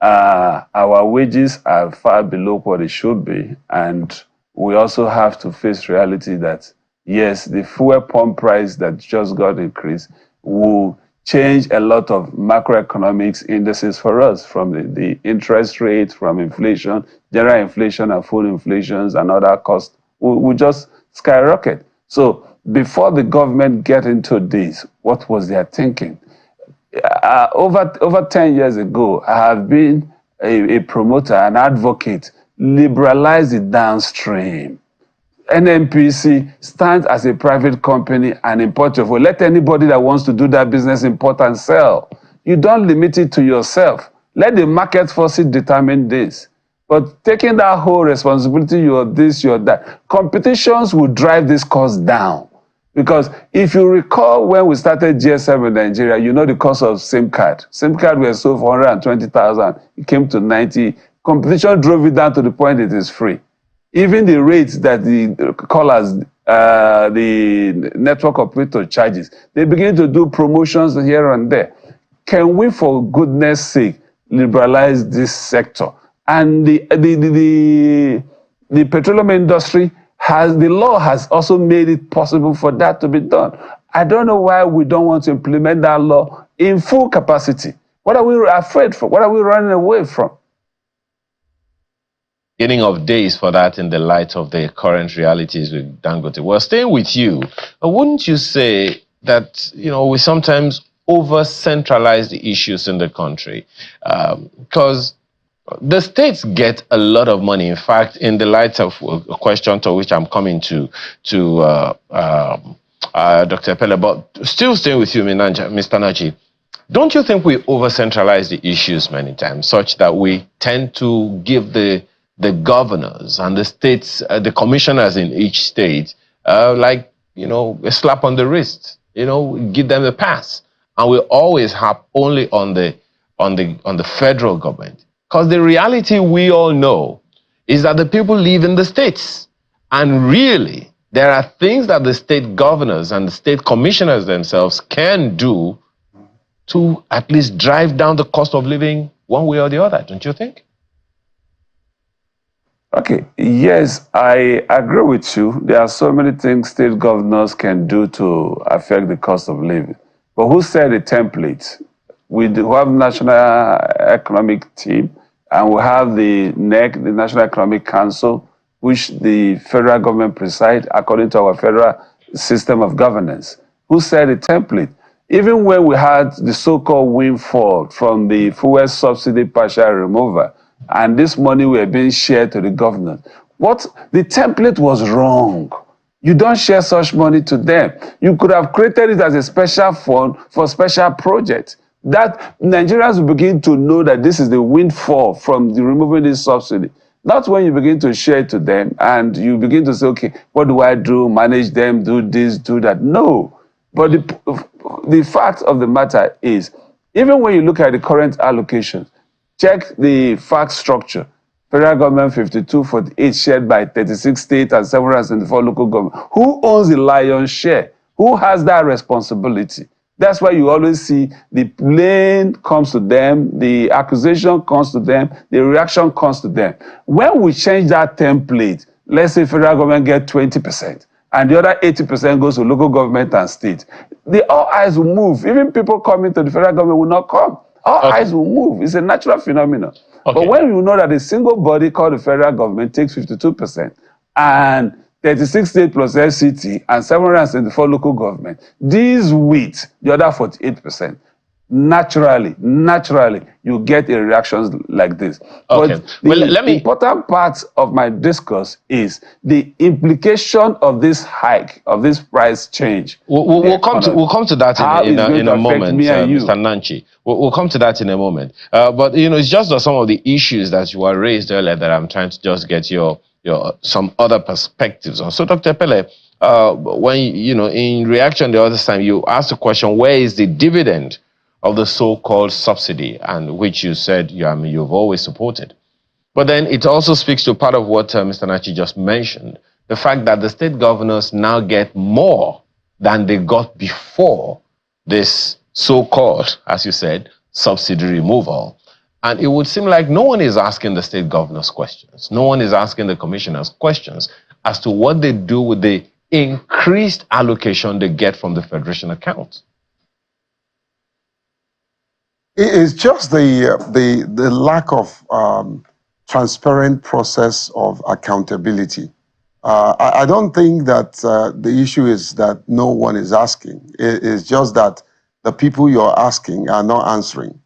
our wages are far below what it should be, and we also have to face reality that, yes, the fuel pump price that just got increased will change a lot of macroeconomics indices for us, from the interest rate, from inflation, general inflation and food inflations and other costs will just skyrocket. So before the government get into this, what was their thinking? Over 10 years ago, I have been a promoter, an advocate, liberalize the downstream. NNPC stands as a private company and import your food. Let anybody that wants to do that business import and sell. You don't limit it to yourself. Let the market forces determine this. But taking that whole responsibility, you're this, you're that, competitions will drive this cost down. Because if you recall when we started GSM in Nigeria, you know the cost of SIM card. SIM card were sold for 120,000. It came to 90. Competition drove it down to the point it is free. Even the rates that the callers, the network operator charges, they begin to do promotions here and there. Can we, for goodness sake, liberalize this sector? And the petroleum industry the law has also made it possible for that to be done. I don't know why we don't want to implement that law in full capacity. What are we afraid for? What are we running away from? Beginning of days for that in the light of the current realities with Dangote. Well, staying with you, wouldn't you say that, we sometimes over-centralize the issues in the country? Because the states get a lot of money. In fact, in the light of a question to which I'm coming to Dr. Pele, but still staying with you, Mr. Naji, don't you think we over-centralize the issues many times, such that we tend to give the governors and the states, the commissioners in each state, a slap on the wrist, give them a pass, and we always have only on the federal government? Because the reality we all know is that the people live in the states. And really, there are things that the state governors and the state commissioners themselves can do to at least drive down the cost of living one way or the other, don't you think? Okay, yes, I agree with you. There are so many things state governors can do to affect the cost of living. But who said a template? We do have National Economic Team, and we have the NEC, the National Economic Council, which the federal government presides according to our federal system of governance. Who said a template? Even when we had the so-called windfall from the fuel subsidy partial removal, and this money were being shared to the governors, the template was wrong. You don't share such money to them. You could have created it as a special fund for special projects. That Nigerians will begin to know that this is the windfall from the removing this subsidy. That's when you begin to share it to them and you begin to say, okay, what do I do? Manage them, do this, do that. No. But the fact of the matter is, even when you look at the current allocations, check the fact structure. Federal government 52.48 shared by 36 states and 774 local governments. Who owns the lion's share? Who has that responsibility? That's why you always see the blame comes to them, the accusation comes to them, the reaction comes to them. When we change that template, let's say federal government get 20%, and the other 80% goes to local government and state, all eyes will move. Even people coming to the federal government will not come. All eyes will move. It's a natural phenomenon. But when you know that a single body called the federal government takes 52%, and 36 state plus FCT and 774 local government, these with the other 48%, naturally, you get a reaction like this. Okay. But the important part of my discourse is the implication of this hike, of this price change. We'll come to that in a moment, Mr. Nanchi. We'll come to that in a moment. But it's just some of the issues that you raised earlier that I'm trying to just get your some other perspectives on. So, Dr. Pele, when in reaction the other time, you asked the question, where is the dividend of the so-called subsidy, and which you said you've always supported. But then it also speaks to part of what Mr. Nachi just mentioned, the fact that the state governors now get more than they got before this so-called, as you said, subsidy removal. And it would seem like no one is asking the state governors questions. No one is asking the commissioners questions as to what they do with the increased allocation they get from the federation account. It's just the lack of transparent process of accountability. I don't think that the issue is that no one is asking. It's just that the people you're asking are not answering.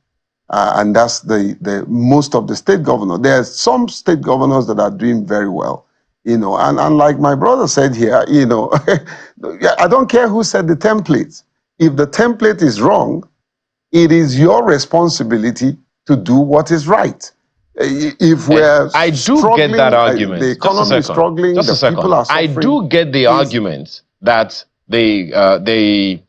And that's the most of the state governors. There are some state governors that are doing very well, and like my brother said here, I don't care who said the template. If the template is wrong, it is your responsibility to do what is right. If we're I do struggling, get that argument. the economy is struggling, the people are I suffering. do get the argument that the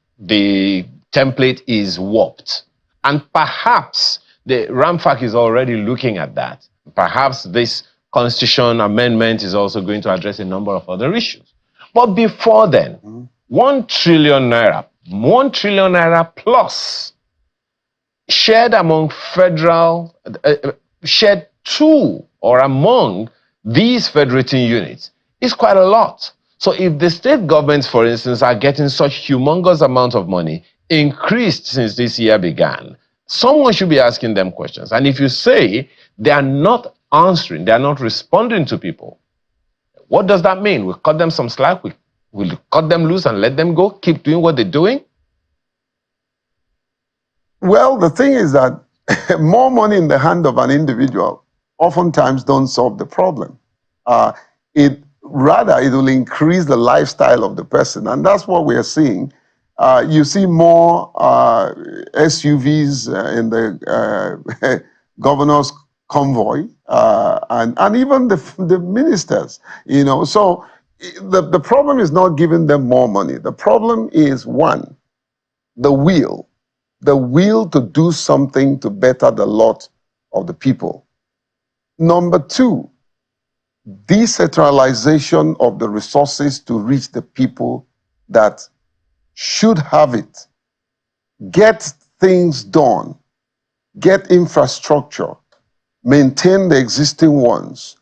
template is warped, and perhaps the RAMFAC is already looking at that. Perhaps this constitution amendment is also going to address a number of other issues. But before then, 1 trillion naira, 1 trillion naira plus shared among federal, shared to or among these federating units is quite a lot. So if the state governments, for instance, are getting such humongous amount of money, increased since this year began, someone should be asking them questions. And if you say they are not answering, they are not responding to people, what does that mean? We cut them some slack, we'll cut them loose and let them go, keep doing what they're doing? Well, the thing is that more money in the hand of an individual oftentimes don't solve the problem. It will increase the lifestyle of the person, and that's what we are seeing. You see more SUVs in the governor's convoy, and even the ministers. So the problem is not giving them more money. The problem is, one, the will to do something to better the lot of the people. Number two, decentralization of the resources to reach the people that should have it. Get things done, get infrastructure, maintain the existing ones,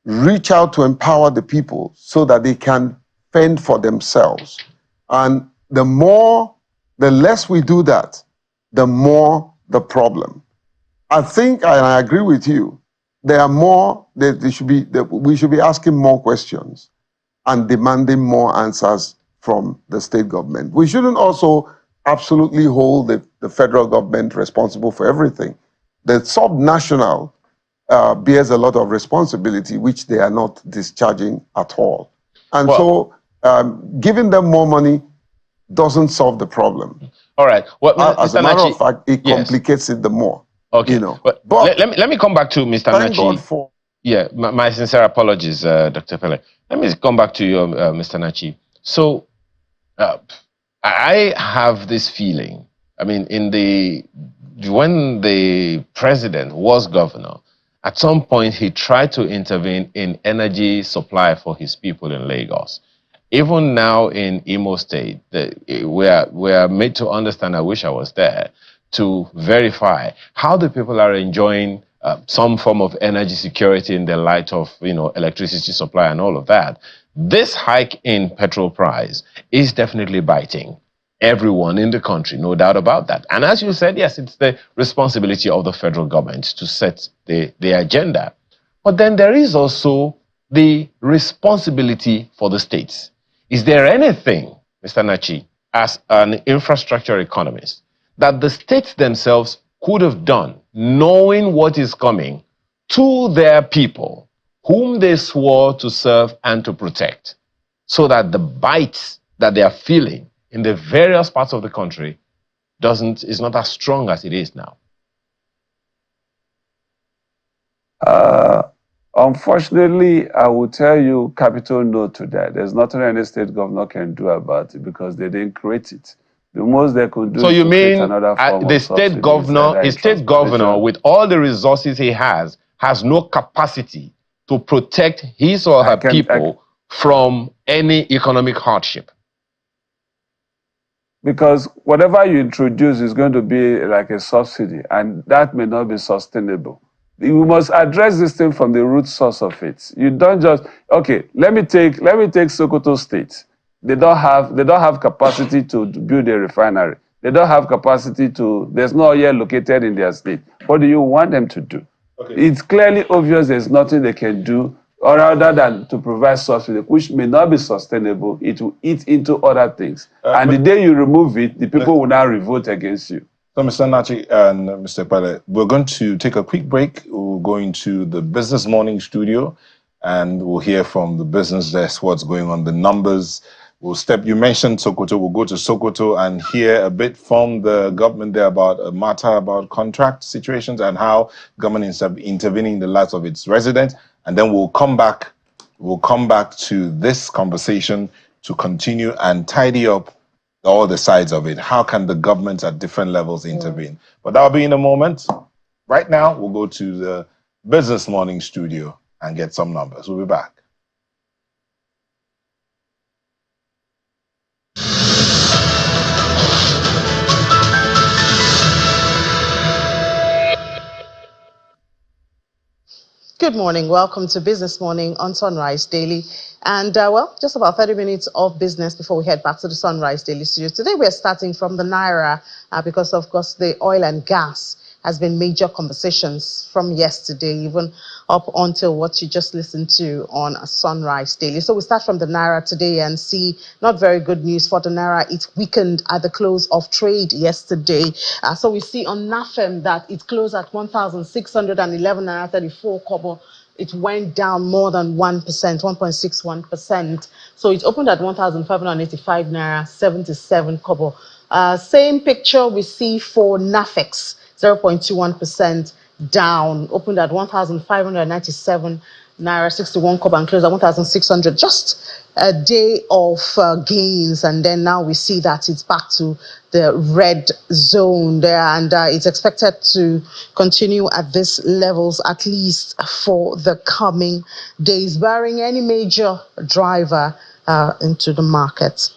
reach out to empower the people so that they can fend for themselves. And the less we do that, the more the problem. I think, and I agree with you, there are more that we should be asking more questions and demanding more answers from the state government. We shouldn't also absolutely hold the federal government responsible for everything. The subnational bears a lot of responsibility, which they are not discharging at all. And giving them more money doesn't solve the problem. All right. Well, as a matter of fact, it complicates it the more. Okay. But let me come back to Mr. Thank Nachi. God for... Yeah, my sincere apologies, Dr. Pele. Let me come back to you, Mr. Nachi. So, I have this feeling. I mean, when the president was governor, at some point he tried to intervene in energy supply for his people in Lagos. Even now in Imo State, we are made to understand, I wish I was there, to verify how the people are enjoying some form of energy security in the light of electricity supply and all of that. This hike in petrol price is definitely biting everyone in the country, no doubt about that. And as you said, yes, it's the responsibility of the federal government to set the agenda. But then there is also the responsibility for the states. Is there anything, Mr. Nachi, as an infrastructure economist, that the states themselves could have done, knowing what is coming, to their people, whom they swore to serve and to protect, so that the bite that they are feeling in the various parts of the country is not as strong as it is now? Unfortunately, I will tell you capital no to that. There's nothing any state governor can do about it because they didn't create it. The most they could do is create another form the of subsidy. A state governor with all the resources he has no capacity to protect his or her people from any economic hardship? Because whatever you introduce is going to be like a subsidy, and that may not be sustainable. You must address this thing from the root source of it. You don't just, okay, let me take Sokoto State. They don't have capacity to build a refinery. They don't have capacity there's no oil located in their state. What do you want them to do? Okay. It's clearly obvious there's nothing they can do other than to provide subsidy, which may not be sustainable. It will eat into other things. And the day you remove it, the people will now revolt against you. So, Mr. Nachi and Mr. Pale, we're going to take a quick break. We'll go into the Business Morning studio, and we'll hear from the business desk what's going on, the numbers, We'll step, you mentioned Sokoto, we'll go to Sokoto and hear a bit from the government there about a matter about contract situations and how government is intervening in the lives of its residents. And then we'll come back to this conversation to continue and tidy up all the sides of it. How can the government at different levels intervene? But that'll be in a moment. Right now, we'll go to the Business Morning studio and get some numbers. We'll be back. Good morning. Welcome to Business Morning on Sunrise Daily. And well, just about 30 minutes of business before we head back to the Sunrise Daily studio. Today we're starting from the Naira because, of course, the oil and gas has been major conversations from yesterday, even up until what you just listened to on Sunrise Daily. So we start from the Naira today and see not very good news for the Naira. It weakened at the close of trade yesterday. So we see on NAFEM that it closed at 1,611 Naira 34 kobo. It went down more than 1%, 1.61%. So it opened at 1,585 Naira 77 kobo. Same picture we see for NAFEX. 0.21% down, opened at 1,597 Naira 61 kobo and closed at 1,600. Just a day of gains, and then now we see that it's back to the red zone there, and it's expected to continue at these levels at least for the coming days, barring any major driver into the market.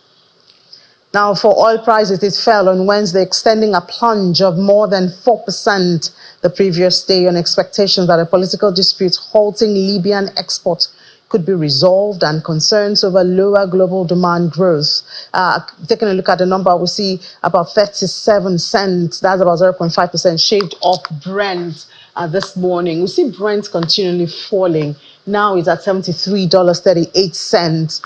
Now, for oil prices, it fell on Wednesday, extending a plunge of more than 4% the previous day on expectations that a political dispute halting Libyan export could be resolved and concerns over lower global demand growth. Taking a look at the number, we see about 37 cents, that's about 0.5%, shaved off Brent this morning. We see Brent continually falling. Now it's at $73.38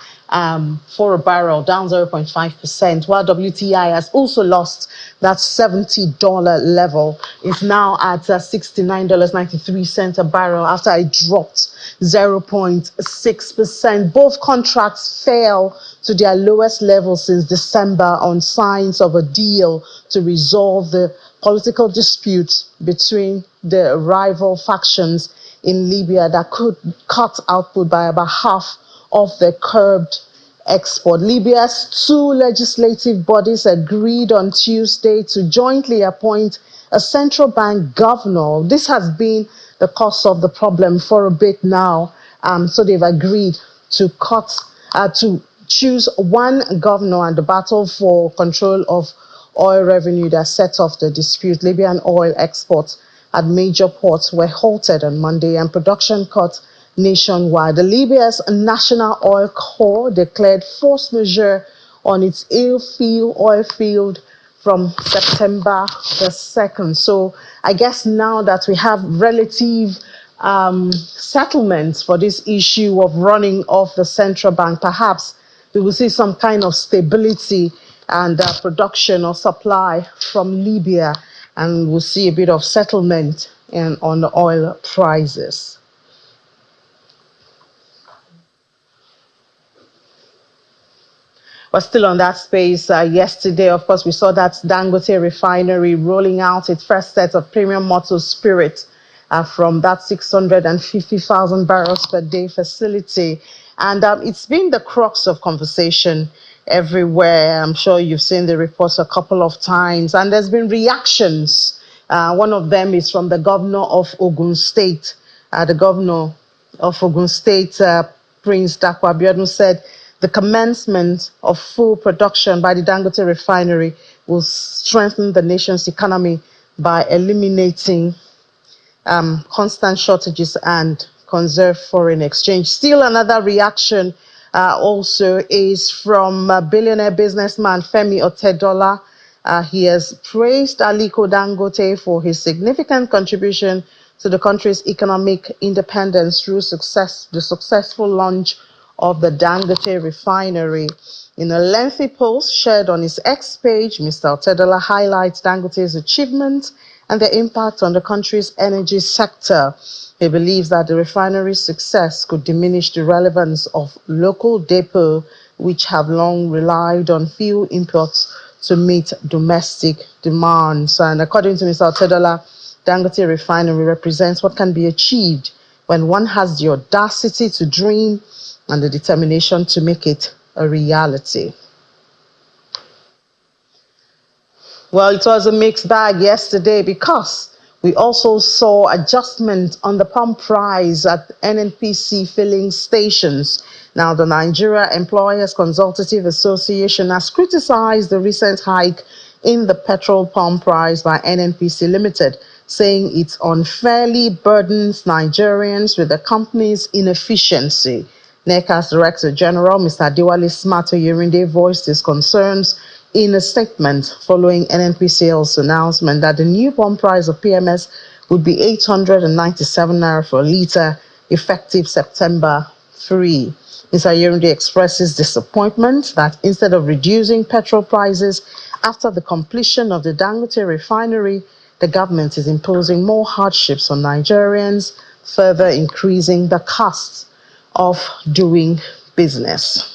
for a barrel, down 0.5%, while WTI has also lost that $70 level. It's now at $69.93 a barrel after it dropped 0.6%. Both contracts fell to their lowest level since December on signs of a deal to resolve the political dispute between the rival factions in Libya that could cut output by about half of the curbed export. Libya's two legislative bodies agreed on Tuesday to jointly appoint a central bank governor. This has been the cause of the problem for a bit now. So they've agreed to choose one governor, and the battle for control of oil revenue that set off the dispute. Libyan oil exports at major ports were halted on Monday and production cut nationwide. The Libya's National Oil Corps declared force majeure on its oil field from September the 2nd. So I guess now that we have relative settlements for this issue of running off the central bank, perhaps we will see some kind of stability and production or supply from Libya, and we'll see a bit of settlement on the oil prices. But still on that space, yesterday, of course, we saw that Dangote Refinery rolling out its first set of premium motor spirit from that 650,000 barrels per day facility. And it's been the crux of conversation everywhere. I'm sure you've seen the reports a couple of times, and there's been reactions. One of them is from the governor of Ogun State. The governor of Ogun State, Prince Dakwa Abiodun, said the commencement of full production by the Dangote Refinery will strengthen the nation's economy by eliminating constant shortages and conserve foreign exchange. Still another reaction also is from billionaire businessman Femi Otedola. He has praised Aliko Dangote for his significant contribution to the country's economic independence through the successful launch of the Dangote Refinery. In a lengthy post shared on his X page, Mr. Otedola highlights Dangote's achievements and their impact on the country's energy sector. He believes that the refinery's success could diminish the relevance of local depots, which have long relied on fuel imports to meet domestic demands. And according to Mr. Otedola, Dangote Refinery represents what can be achieved when one has the audacity to dream and the determination to make it a reality. Well, it was a mixed bag yesterday because we also saw adjustment on the pump price at NNPC filling stations. Now, the Nigeria Employers Consultative Association has criticized the recent hike in the petrol pump price by NNPC Limited, saying it unfairly burdens Nigerians with the company's inefficiency. NECA's Director General, Mr. Adewale Smato Yerinde, voiced his concerns in a statement following NNPCL's announcement that the new pump price of PMS would be 897 naira for a litre, effective September 3. Mr. Yerinde expresses disappointment that instead of reducing petrol prices after the completion of the Dangote Refinery, the government is imposing more hardships on Nigerians, further increasing the costs of doing business.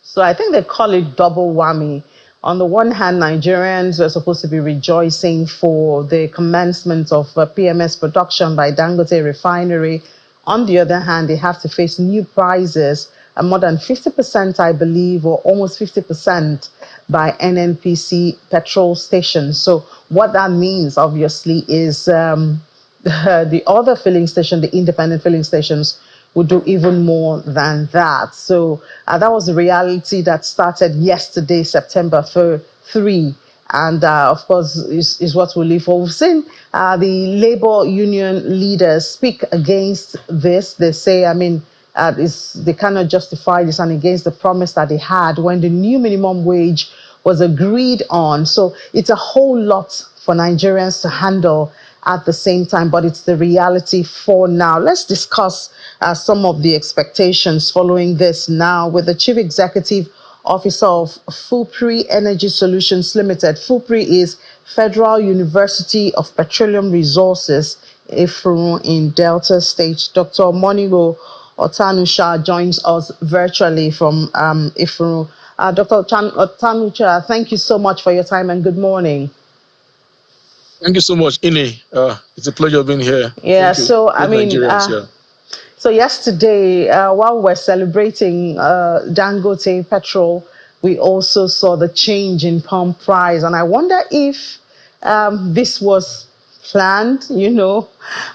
So I think they call it double whammy. On the one hand, Nigerians were supposed to be rejoicing for the commencement of PMS production by Dangote Refinery. On the other hand, they have to face new prices, more than 50%, I believe, or almost 50% by NNPC petrol stations. So what that means, obviously, is the other filling station, the independent filling stations, would do even more than that. So that was the reality that started yesterday, September 3. And of course, is what we live for. We've seen the labor union leaders speak against this. They say, they cannot justify this and against the promise that they had when the new minimum wage was agreed on. So it's a whole lot for Nigerians to handle at the same time, but it's the reality for now. Let's discuss some of the expectations following this now with the Chief Executive Officer of FUPRI Energy Solutions Limited. FUPRI is Federal University of Petroleum Resources, Ifuru in Delta State. Dr. Monigo Otanusha joins us virtually from Ifuru. Dr. Otanusha, thank you so much for your time and good morning. Thank you so much, Ini. It's a pleasure being here. Yeah, so yesterday, while we're celebrating Dangote petrol, we also saw the change in pump price. And I wonder if this was planned,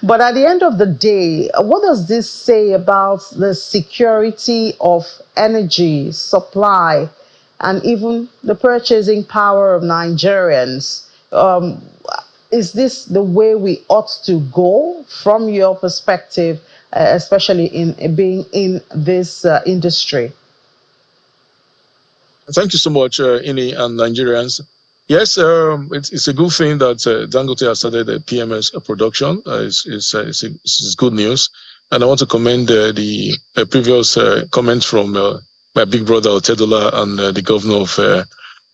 But at the end of the day, what does this say about the security of energy supply and even the purchasing power of Nigerians? Is this the way we ought to go from your perspective, especially in being in this industry? Thank you so much, Ini and Nigerians. Yes, it's a good thing that Dangote has started the PMS production. It's good news. And I want to commend the previous comments from my big brother Otedola and the governor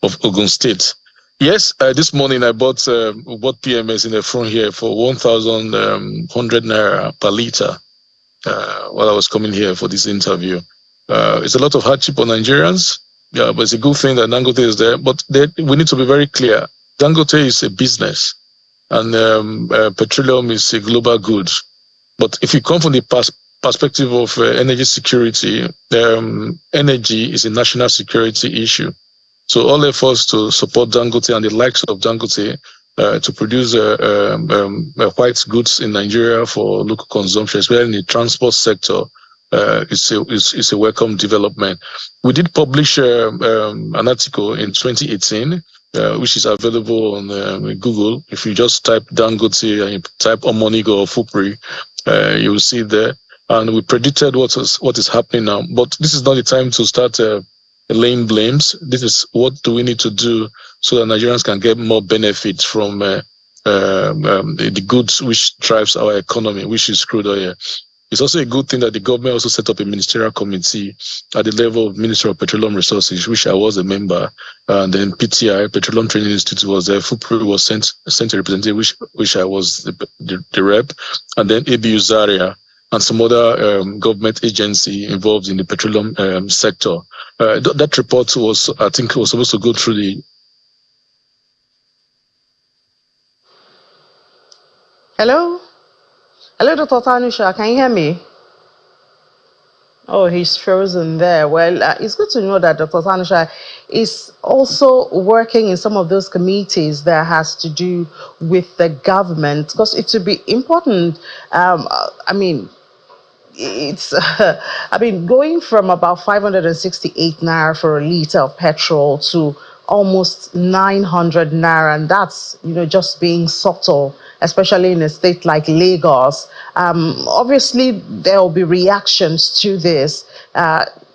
of Ogun State. Yes, this morning I bought PMS in the front here for 1,100 naira per litre while I was coming here for this interview. It's a lot of hardship on Nigerians, but it's a good thing that Dangote is there. But we need to be very clear. Dangote is a business, and petroleum is a global good. But if you come from the perspective of energy security, energy is a national security issue. So all efforts to support Dangote and the likes of Dangote to produce white goods in Nigeria for local consumption, especially in the transport sector, is a welcome development. We did publish an article in 2018, which is available on Google. If you just type Dangote and you type Omonigo or FUPRI, you will see there. And we predicted what is happening now. But this is not the time to start laying blames. This is what do we need to do so that Nigerians can get more benefits from the goods which drives our economy, which is crude oil. It's also a good thing that the government also set up a ministerial committee at the level of Minister of Petroleum Resources, which I was a member. And then PTI, Petroleum Training Institute, was there. FUPRI was sent a representative, which I was the rep. And then AB Uzaria and some other government agency involved in the petroleum sector. That report was, I think, was supposed to go through the... Hello? Hello, Dr. Tanusha, can you hear me? Oh, he's frozen there. Well, it's good to know that Dr. Tanusha is also working in some of those committees that has to do with the government, because it would be important. It's, going from about 568 naira for a liter of petrol to almost 900 naira, and that's, just being subtle, especially in a state like Lagos. Obviously, there will be reactions to this,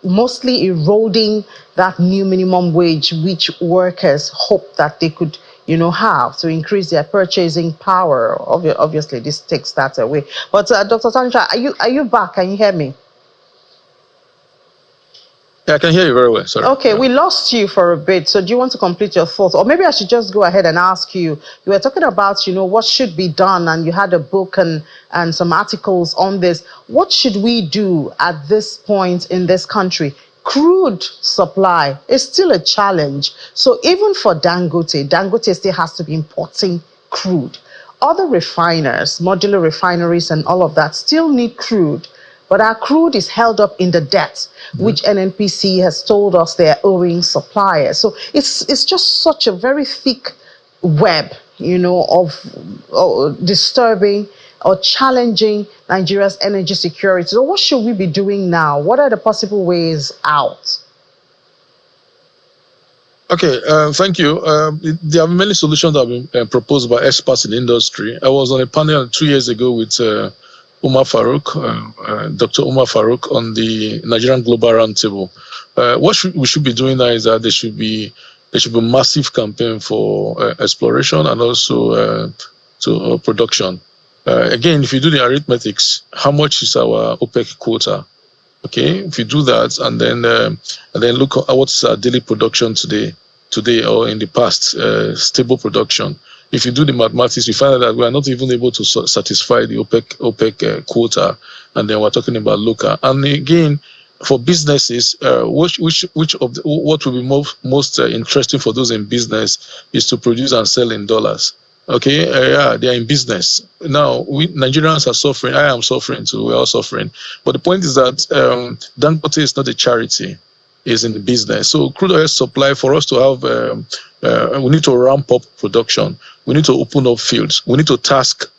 mostly eroding that new minimum wage, which workers hope that they could have to increase their purchasing power. Obviously, this takes that away. But Dr. Tanisha, are you back? Can you hear me? Yeah, I can hear you very well. Sorry. Okay, yeah. We lost you for a bit. So do you want to complete your thoughts? Or maybe I should just go ahead and ask you. You were talking about, what should be done, and you had a book and some articles on this. What should we do at this point in this country? Crude supply is still a challenge. So even for Dangote still has to be importing crude. Other refiners, modular refineries and all of that still need crude. But our crude is held up in the debt, which NNPC has told us they're owing suppliers. So it's just such a very thick web, of disturbing or challenging Nigeria's energy security. So what should we be doing now? What are the possible ways out? Okay, thank you. There are many solutions that have been proposed by experts in the industry. I was on a panel 2 years ago with Dr. Umar Farouk on the Nigerian Global Roundtable. What we should be doing now is that there should be a massive campaign for exploration and also to production. Again, if you do the arithmetics, how much is our OPEC quota? Okay, if you do that and then look at what's our daily production today or in the past, stable production. If you do the mathematics, you find out that we are not even able to satisfy the OPEC quota, and then we're talking about local. And again, for businesses, what will be most interesting for those in business is to produce and sell in dollars. Okay, they are in business. Now, we Nigerians are suffering. I am suffering too. We're all suffering. But the point is that Dangote is not a charity. It's in the business. So crude oil supply, for us to have, we need to ramp up production. We need to open up fields. We need to task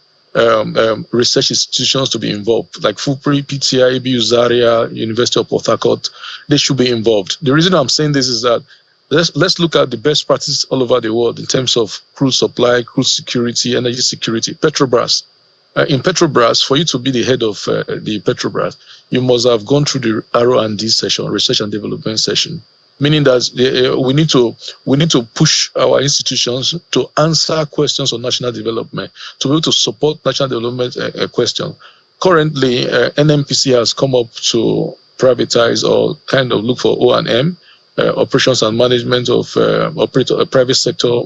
research institutions to be involved, like FUPRI, PTI, ABU Zaria, University of Port Harcourt. They should be involved. The reason I'm saying this is that let's look at the best practices all over the world in terms of crude supply, crude security, energy security. Petrobras. In Petrobras, for you to be the head of the Petrobras, you must have gone through the R&D session, research and development session, meaning that we need to push our institutions to answer questions on national development, to be able to support national development question. Currently, NNPC has come up to privatize or kind of look for O&M, operations and management of private sector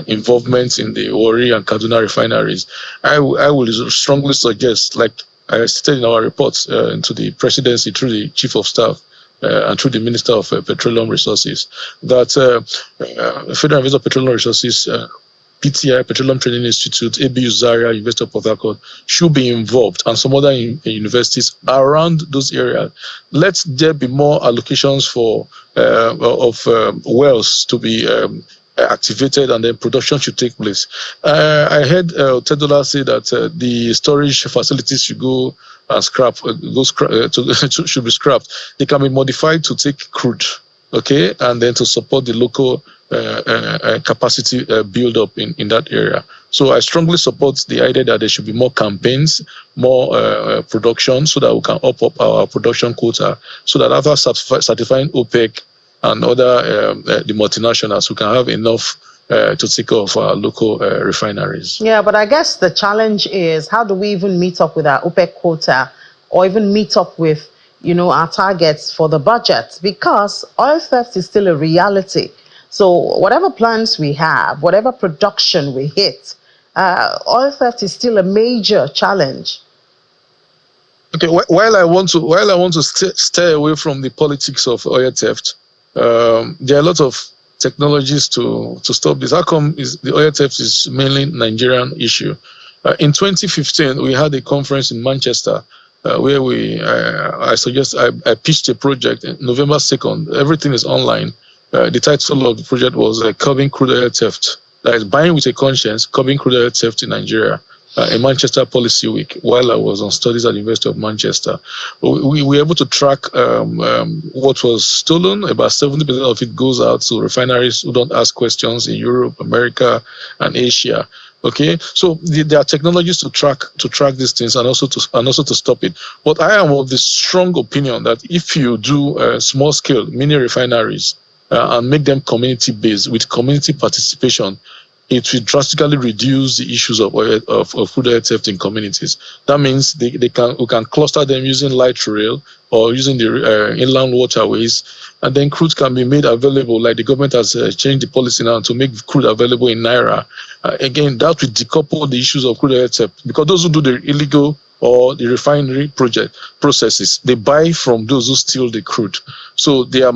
involvement in the Warri and Kaduna refineries. I would strongly suggest, like I stated in our reports to the presidency through the chief of staff and through the Minister of Petroleum Resources, that Federal Investor of Petroleum Resources, PTI, Petroleum Training Institute, ABU Zaria, University of Port Harcourt should be involved, and some other universities around those areas. Let there be more allocations for wells to be activated, and then production should take place. I heard Tedola say that the storage facilities should go and should be scrapped. They can be modified to take crude, okay, and then to support the local capacity build up in that area. So I strongly support the idea that there should be more campaigns, more production, so that we can up our production quota, so that after certifying OPEC and other the multinationals, we can have enough to take off our local refineries. Yeah, but I guess the challenge is, how do we even meet up with our OPEC quota or even meet up with, our targets for the budget, because oil theft is still a reality. So whatever plans we have, whatever production we hit, oil theft is still a major challenge. Okay, while I want to stay away from the politics of oil theft, there are a lot of technologies to stop this. How come the oil theft is mainly Nigerian issue? In 2015, we had a conference in Manchester where I pitched a project. November 2nd, everything is online. The title of the project was Curbing Crude Oil Theft. That is buying with a conscience, curbing crude oil theft in Nigeria. In Manchester Policy Week, while I was on studies at the University of Manchester, we were able to track what was stolen. About 70% of it goes out to refineries who don't ask questions in Europe, America, and Asia. Okay, so there are technologies to track these things and also to stop it. But I am of the strong opinion that if you do small scale mini refineries and make them community based with community participation, it will drastically reduce the issues of crude oil theft in communities. That means we can cluster them using light rail or using the inland waterways, and then crude can be made available. Like the government has changed the policy now to make crude available in Naira. Again, that will decouple the issues of crude oil theft, because those who do the illegal or the refinery processes, they buy from those who steal the crude. So there are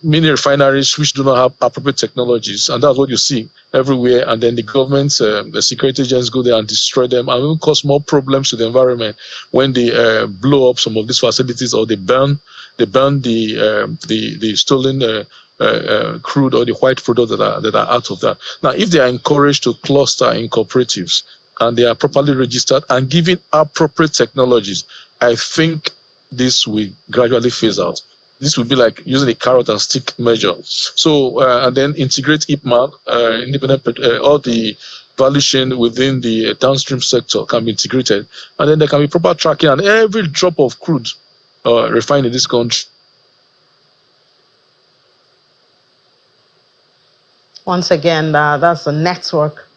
many refineries which do not have appropriate technologies, and that's what you see everywhere. And then the government, the security agents go there and destroy them, and it will cause more problems to the environment when they blow up some of these facilities, or they burn the stolen crude or the white products that are out of that. Now, if they are encouraged to cluster in cooperatives and they are properly registered and given appropriate technologies, I think this will gradually phase out. This will be like using a carrot and stick measure. So, and then integrate IPMAN, all the value chain within the downstream sector can be integrated. And then there can be proper tracking, and every drop of crude refined in this country. Once again, that's the network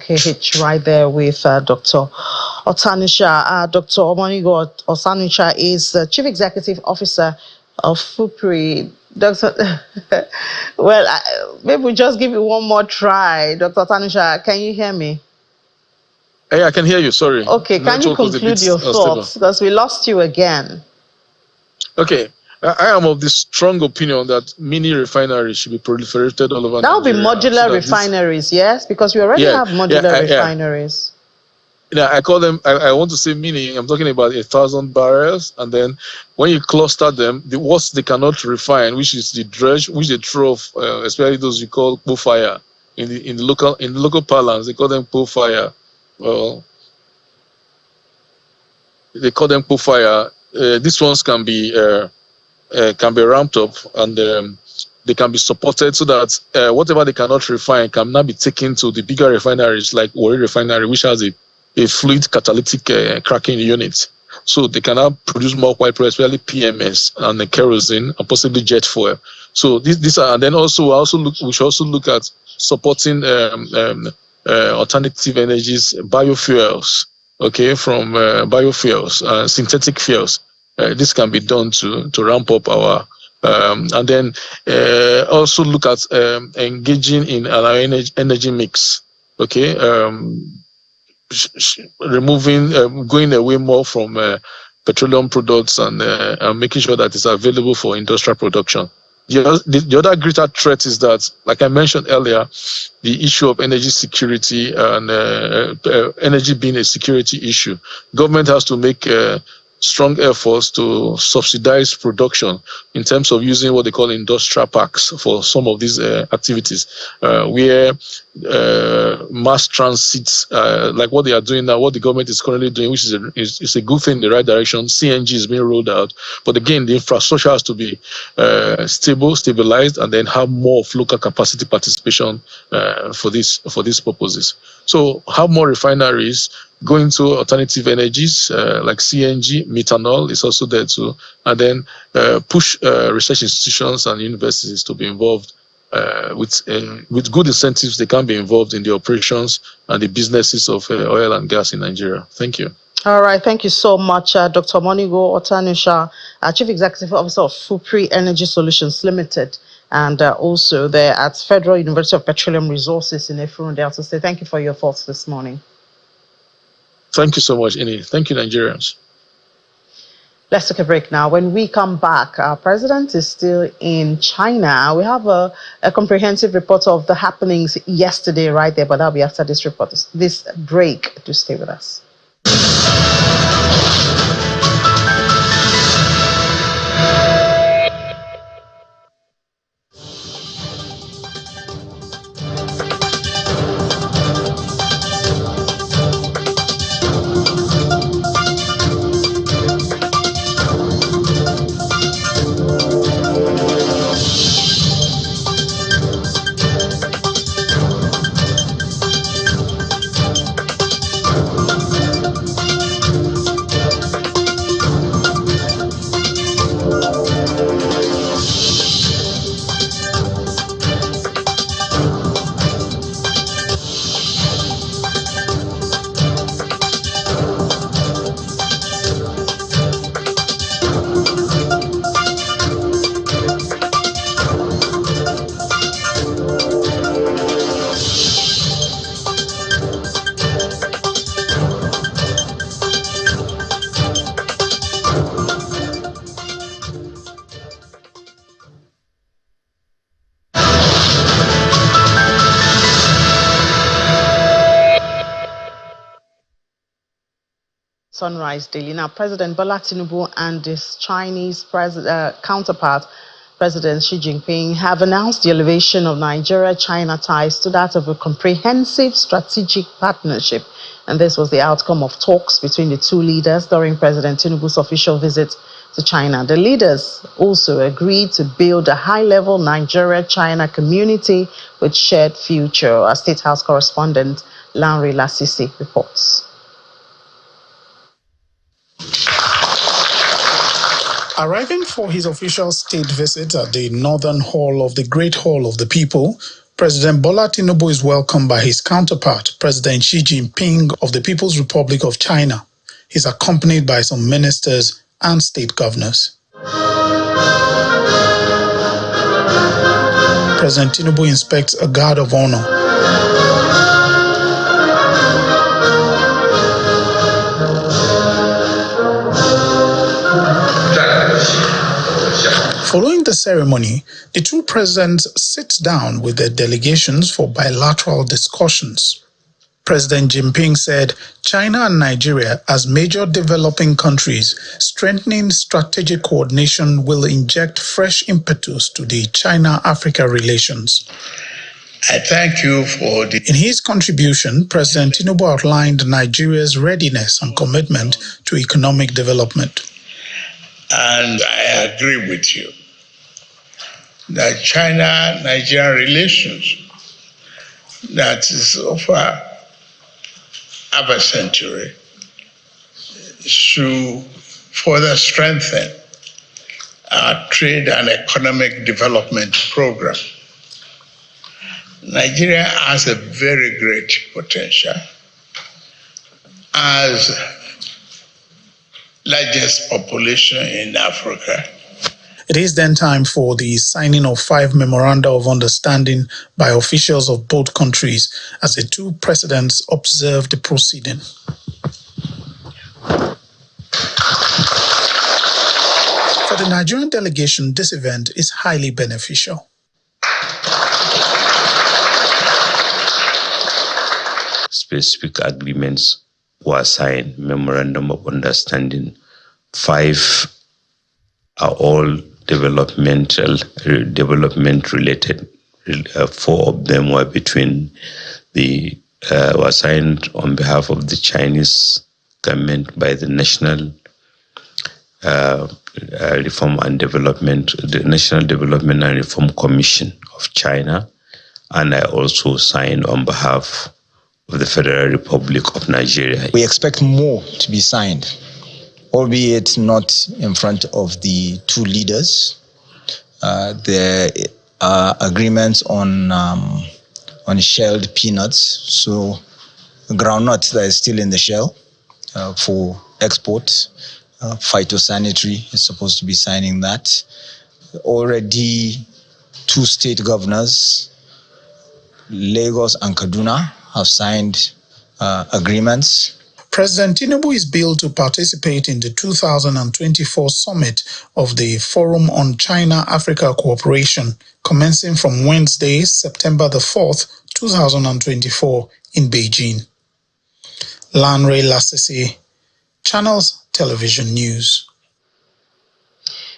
hitch right there with Dr. Otanisha. Dr. Omonigo Otanisha is the Chief Executive Officer of FUPRI. Dr. Well, maybe we'll just give you one more try. Dr. Otanisha, can you hear me? Hey, I can hear you, sorry. Okay, can you conclude your thoughts? Because we lost you again. Okay. I am of the strong opinion that mini refineries should be proliferated all over That would be Nigeria, modular refineries, yes? Because we already have modular refineries. Yeah, I call them, I want to say mini, I'm talking about 1,000 barrels, and then when you cluster them, what they cannot refine, which is the dredge, which they throw off, especially those you call pool fire. In the local parlance, they call them pool fire. Well, they call them pool fire. These ones can be ramped up, and they can be supported so that whatever they cannot refine can now be taken to the bigger refineries like Warri Refinery, which has a fluid catalytic cracking unit. So they can now produce more white products, especially PMS and the kerosene and possibly jet fuel. So these are, and then we should also look at supporting alternative energies, biofuels, okay, from biofuels, synthetic fuels. This can be done to ramp up our, and then also look at engaging in our energy mix, okay, going away more from petroleum products and making sure that it's available for industrial production. The other greater threat is that, like I mentioned earlier, the issue of energy security and energy being a security issue. Government has to make strong efforts to subsidize production in terms of using what they call industrial parks for some of these activities, where mass transit, like what they are doing now, what the government is currently doing, which is a good thing in the right direction. CNG is being rolled out, but again, the infrastructure has to be stabilized, and then have more of local capacity participation for these purposes. So have more refineries, go into alternative energies like CNG, methanol is also there too, and then push research institutions and universities to be involved with good incentives. They can be involved in the operations and the businesses of oil and gas in Nigeria. Thank you. All right, thank you so much, Dr. Monigo Otanusha, Chief Executive Officer of FUPRI Energy Solutions Limited, and also there at Federal University of Petroleum Resources in Efurun Delta State. Thank you for your thoughts this morning. Thank you so much, Ini. Thank you, Nigerians. Let's take a break now. When we come back, our president is still in China. We have a comprehensive report of the happenings yesterday right there, but that'll be after this report, this break. To stay with us. Sunrise Daily. Now, President Bola Tinubu and his Chinese counterpart, President Xi Jinping, have announced the elevation of Nigeria-China ties to that of a comprehensive strategic partnership. And this was the outcome of talks between the two leaders during President Tinubu's official visit to China. The leaders also agreed to build a high-level Nigeria-China community with shared future. Our State House correspondent, Lanre Lasisi, reports. Arriving for his official state visit at the Northern Hall of the Great Hall of the People, President Bola Tinubu is welcomed by his counterpart, President Xi Jinping of the People's Republic of China. He's accompanied by some ministers and state governors. President Tinubu inspects a guard of honor. Following the ceremony, the two presidents sit down with their delegations for bilateral discussions. President Jinping said China and Nigeria, as major developing countries, strengthening strategic coordination will inject fresh impetus to the China-Africa relations. I thank you for the... In his contribution, President Tinubu outlined Nigeria's readiness and commitment to economic development. And I agree with you that China-Nigeria relations that is over half a century should further strengthen our trade and economic development program. Nigeria has a very great potential as largest population in Africa. It is then time for the signing of 5 memoranda of understanding by officials of both countries as the two presidents observe the proceeding. For the Nigerian delegation, this event is highly beneficial. Specific agreements were signed, memorandum of understanding. 5 are all development related. 4 of them were between were signed on behalf of the Chinese government by the National Reform and Development, the National Development and Reform Commission of China, and I also signed on behalf of the Federal Republic of Nigeria. We expect more to be signed, albeit not in front of the two leaders. There are agreements on shelled peanuts, so groundnut that is still in the shell. for export. Phytosanitary is supposed to be signing that. Already 2 state governors, Lagos and Kaduna, have signed agreements. President Tinubu is billed to participate in the 2024 summit of the Forum on China-Africa Cooperation, commencing from Wednesday, September the 4th, 2024 in Beijing. Lanre Lasese, Channels Television News.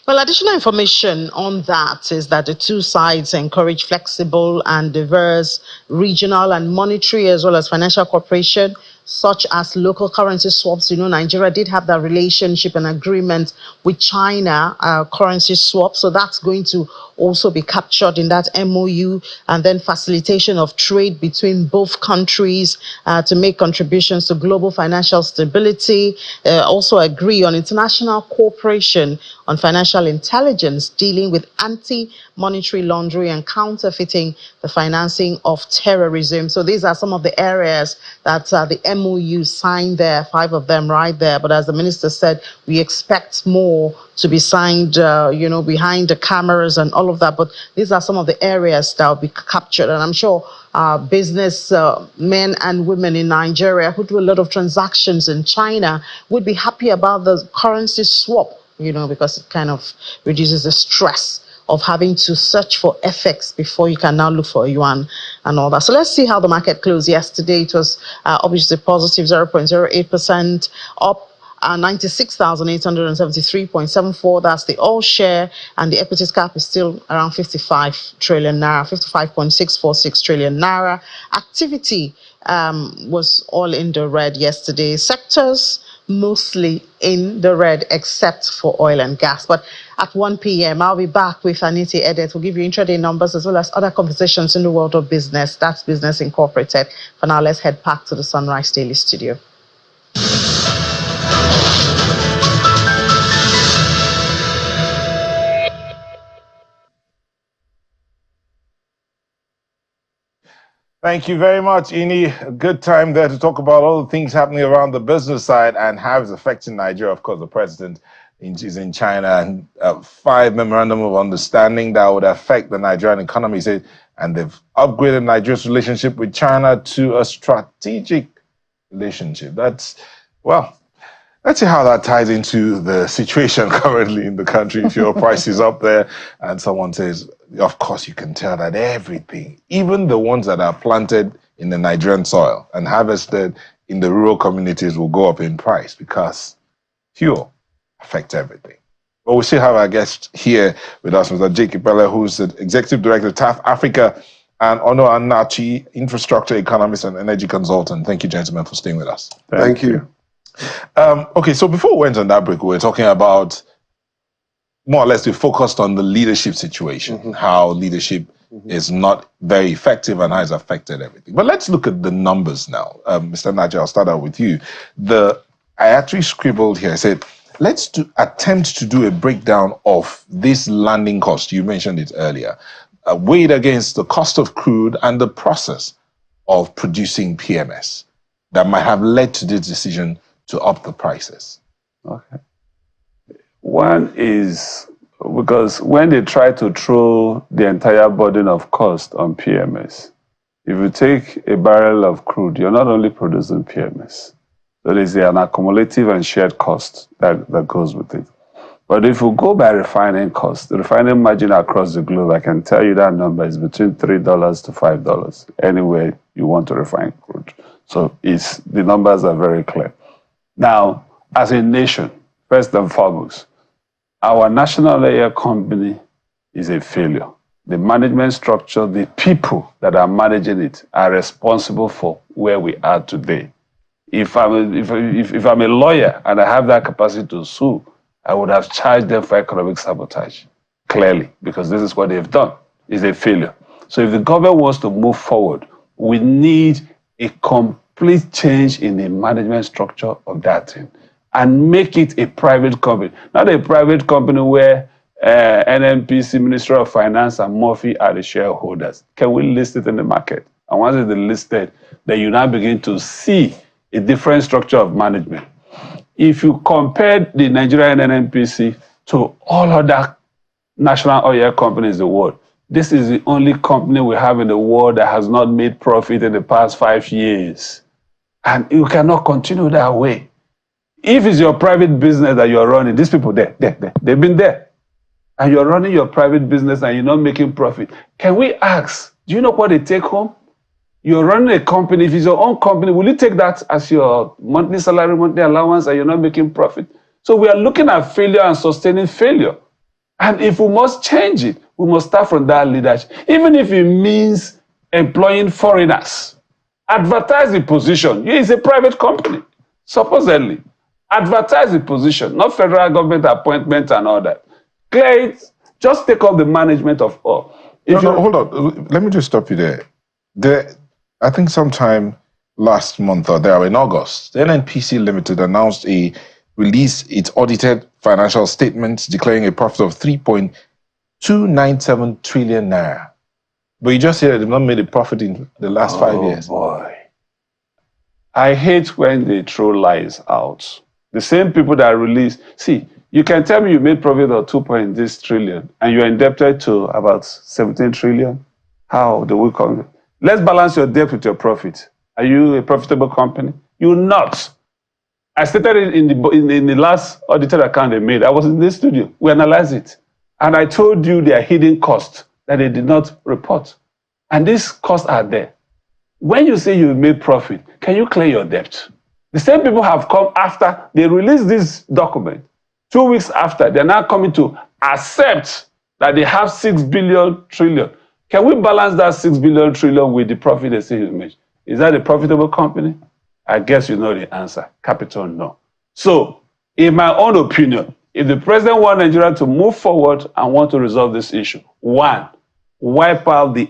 Well, additional information on that is that the two sides encourage flexible and diverse regional and monetary as well as financial cooperation, such as local currency swaps. You know, Nigeria did have that relationship and agreement with China, currency swap. So that's going to also be captured in that MOU, and then facilitation of trade between both countries to make contributions to global financial stability. Also agree on international cooperation on financial intelligence dealing with anti-monetary laundering and counterfeiting, the financing of terrorism. So these are some of the areas that the MOU signed there, 5 of them right there. But as the minister said, we expect more to be signed, behind the cameras and all of that. But these are some of the areas that will be captured. And I'm sure business men and women in Nigeria who do a lot of transactions in China would be happy about the currency swap, because it kind of reduces the stress of having to search for FX before you can now look for a yuan and all that. So let's see how the market closed yesterday. It was obviously positive 0.08% up. 96,873.74. That's the all share, and the equities cap is still around 55 trillion naira, 55.646 trillion naira. Activity was all in the red yesterday. Sectors mostly in the red except for oil and gas. But at 1 p.m., I'll be back with Anita Edet. We'll give you intraday numbers as well as other conversations in the world of business. That's Business Incorporated. For now, let's head back to the Sunrise Daily studio. Thank you very much, Ini. A good time there to talk about all the things happening around the business side and how it's affecting Nigeria. Of course, the president is in China, and 5 memorandum of understanding that would affect the Nigerian economy. And they've upgraded Nigeria's relationship with China to a strategic relationship. Let's see how that ties into the situation currently in the country. Fuel prices up there, and someone says, of course, you can tell that everything, even the ones that are planted in the Nigerian soil and harvested in the rural communities, will go up in price because fuel affects everything. But we still have our guest here with us, Mr. Jake Ipele, who's the Executive Director of TAF Africa, and Ono Anachi, Infrastructure Economist and Energy Consultant. Thank you, gentlemen, for staying with us. Thank you. Okay, so before we went on that break, we were talking about, more or less, we focused on the leadership situation, how leadership is not very effective and how it's affected everything. But let's look at the numbers now. Mr. Naji, I'll start out with you. I actually scribbled here, I said, let's attempt to do a breakdown of this landing cost. You mentioned it earlier, weighed against the cost of crude and the process of producing PMS that might have led to this decision to up the prices. Okay. One is because when they try to throw the entire burden of cost on PMS, if you take a barrel of crude, you're not only producing PMS. There is an accumulative and shared cost that goes with it. But if you go by refining cost, the refining margin across the globe, I can tell you that number is between $3 to $5 anywhere you want to refine crude. So the numbers are very clear. Now, as a nation, first and foremost, our national oil company is a failure. The management structure, the people that are managing it are responsible for where we are today. If I'm a lawyer and I have that capacity to sue, I would have charged them for economic sabotage, clearly, because this is what they've done. It's a failure. So if the government wants to move forward, we need a complete change in the management structure of that thing and make it a private company. Not a private company where NNPC, Ministry of Finance, and Murphy are the shareholders. Can we list it in the market? And once it's listed, then you now begin to see a different structure of management. if you compare the Nigerian NNPC to all other national oil companies in the world, this is the only company we have in the world that has not made profit in the past 5 years. And you cannot continue that way. If it's your private business that you're running, these people they've been there. And you're running your private business and you're not making profit. Can we ask, do you know what they take home? You're running a company. If it's your own company, will you take that as your monthly salary, monthly allowance, and you're not making profit? So we are looking at failure and sustaining failure. And if we must change it, we must start from that leadership. Even if it means employing foreigners. Advertise the position. It's a private company, supposedly. Advertise the position, not federal government appointment and all that. Clear it. Just take up the management of all. Hold on. Let me just stop you there. I think sometime last month or there in August, the NNPC Limited announced released its audited financial statements declaring a profit of 3.297 trillion naira. But you just said they've not made a profit in the last 5 years. Oh boy. I hate when they throw lies out. The same people that release, see, you can tell me you made profit of 2.6 trillion and you're indebted to about 17 trillion. How do we come? Let's balance your debt with your profit. Are you a profitable company? You're not. I stated it in the last audited account they made. I was in this studio. We analyzed it. And I told you there are hidden costs that they did not report. And these costs are there. When you say you made profit, can you clear your debt? The same people have come after they released this document. 2 weeks after, they're now coming to accept that they have 6 billion trillion. Can we balance that 6 billion trillion with the profit they say you made? Is that a profitable company? I guess you know the answer. Capital, no. So, in my own opinion, if the president wants Nigeria to move forward and want to resolve this issue, one, wipe out is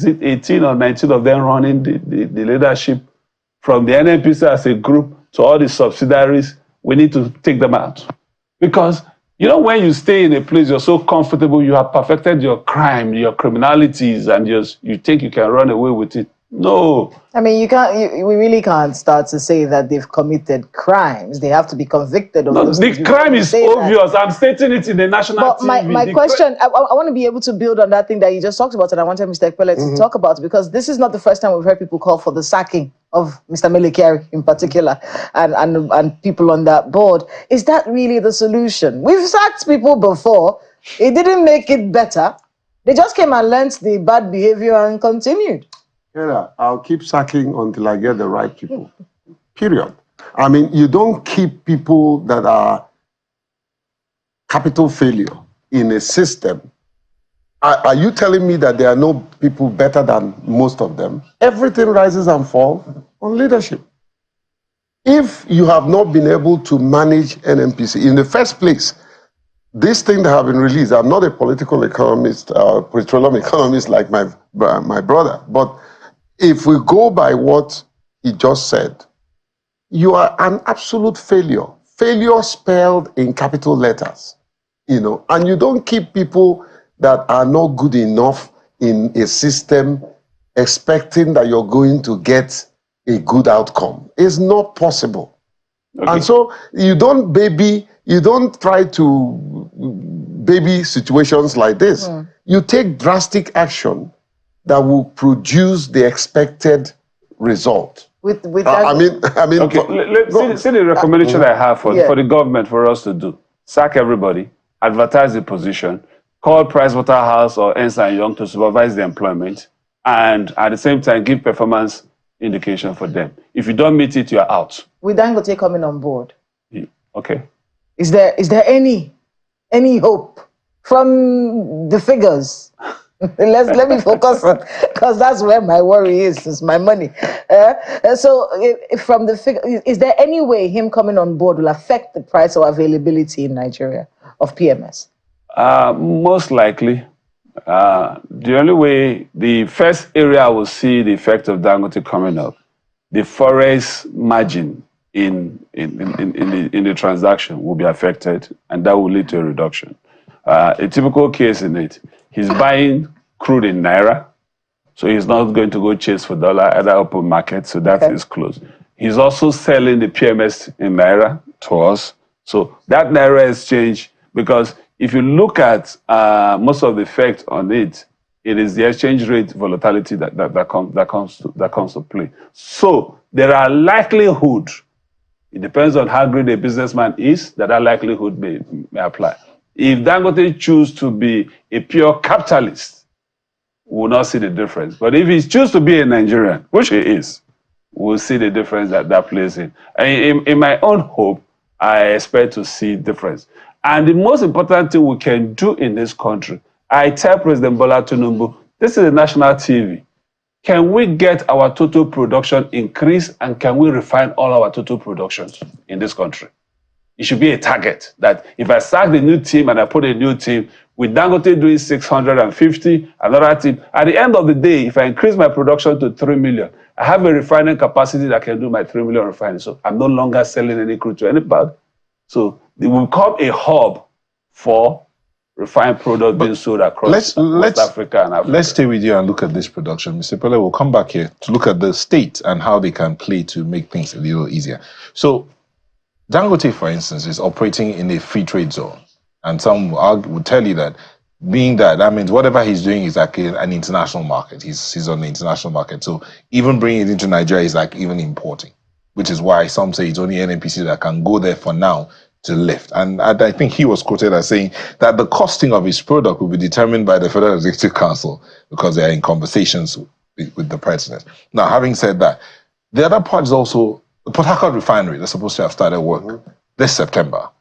it 18 or 19 of them running the leadership from the NNPC as a group to all the subsidiaries? We need to take them out. Because, you know, when you stay in a place, you're so comfortable, you have perfected your crime, your criminalities, and you think you can run away with it. No. I mean, we really can't start to say that they've committed crimes. They have to be convicted of those things. The crime is obvious. I'm stating it in the national but TV. My question, I want to be able to build on that thing that you just talked about, and I wanted Mr. Ekpele to talk about, because this is not the first time we've heard people call for the sacking of Mr. Mele-Kyari in particular, and people on that board. Is that really the solution? We've sacked people before. It didn't make it better. They just came and learned the bad behavior and continued. Yeah, I'll keep sacking until I get the right people. Period. I mean, you don't keep people that are capital failure in a system. Are you telling me that there are no people better than most of them? Everything rises and falls on leadership. If you have not been able to manage NNPC in the first place, this thing that have been released, I'm not a political economist, petroleum economist like my brother, but if we go by what he just said, you are an absolute failure. Failure spelled in capital letters, you know, and you don't keep people that are not good enough in a system expecting that you're going to get a good outcome. It's not possible. Okay. And so you don't try to baby situations like this. You take drastic action that will produce the expected result. I mean. Okay. See the recommendation I have for the government for us to do. Sack everybody, advertise the position, call Pricewaterhouse or Ernst & Young to supervise the employment, and at the same time give performance indication for them. If you don't meet it, you're out. With Dangote coming on board. Okay. Is there any hope from the figures? Let me focus on, because that's where my worry is my money. So from the figure, is there any way him coming on board will affect the price or availability in Nigeria of PMS? Most likely. The only way, the first area I will see the effect of Dangote coming up, the forex margin in the transaction will be affected, and that will lead to a reduction. A typical case in it, he's buying crude in Naira, so he's not going to go chase for dollar at the open market, so that is closed. He's also selling the PMS in Naira to us. So that Naira exchange, because if you look at most of the effect on it, it is the exchange rate volatility that comes to play. So there are likelihood, it depends on how great a businessman is, that likelihood may apply. If Dangote choose to be a pure capitalist, we will not see the difference. But if he choose to be a Nigerian, which he is, we'll see the difference that plays in. In my own hope, I expect to see difference. And the most important thing we can do in this country, I tell President Bola Tinubu, this is a national TV. Can we get our total production increased, and can we refine all our total productions in this country? It should be a target that if I sack the new team and I put a new team, with Dangote doing 650, another team, at the end of the day, if I increase my production to 3 million, I have a refining capacity that can do my 3 million refining. So I'm no longer selling any crude to anybody. So it will become a hub for refined product being sold across West Africa and Africa. Let's stay with you and look at this production. Mr. Pele will come back here to look at the state and how they can play to make things a little easier. So Dangote, for instance, is operating in a free trade zone. And some would tell you that being that means whatever he's doing is like an international market. He's on the international market. So even bringing it into Nigeria is like even importing, which is why some say it's only NNPC that can go there for now to lift. And I think he was quoted as saying that the costing of his product will be determined by the Federal Executive Council because they are in conversations with the president. Now, having said that, the other part is also the Port Harcourt Refinery. They're supposed to have started work this September.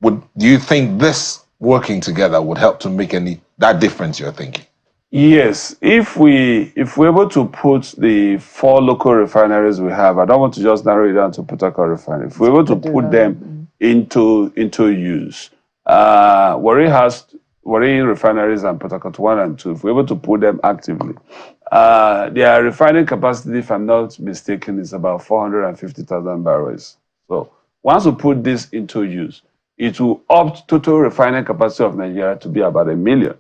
Do you think this working together would help to make that difference you're thinking? Yes, if we're able to put the 4 local refineries we have, I don't want to just narrow it down to Port Harcourt Refinery. If we're able to put them into use, Warri refineries and Port Harcourt 1 and 2, if we're able to put them actively, their refining capacity, if I'm not mistaken, is about 450,000 barrels. So once we put this into use, it will up total refining capacity of Nigeria to be about 1 million.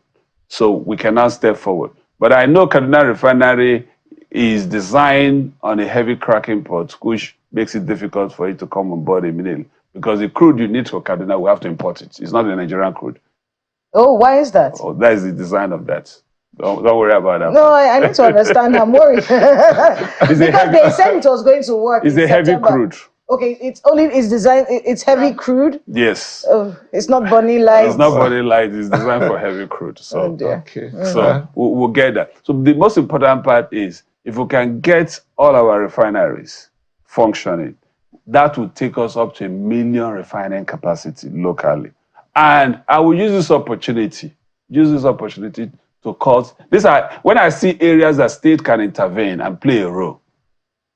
So we can now step forward. But I know Kaduna Refinery is designed on a heavy cracking port, which makes it difficult for it to come on board immediately. Because the crude you need for Kaduna, we have to import it. It's not the Nigerian crude. Oh, why is that? Oh, that is the design of that. Don't worry about that. No, I need to understand. I'm worried. Because they said it was going to work. It's a heavy crude. Okay, it's designed, it's heavy crude? Yes. Oh, it's not Bonny Light? It's not Bonny Light, it's designed for heavy crude. So, oh dear. Okay. So we'll get that. So the most important part is, if we can get all our refineries functioning, that will take us up to 1 million refining capacity locally. And I will use this opportunity to cut. When I see areas that state can intervene and play a role,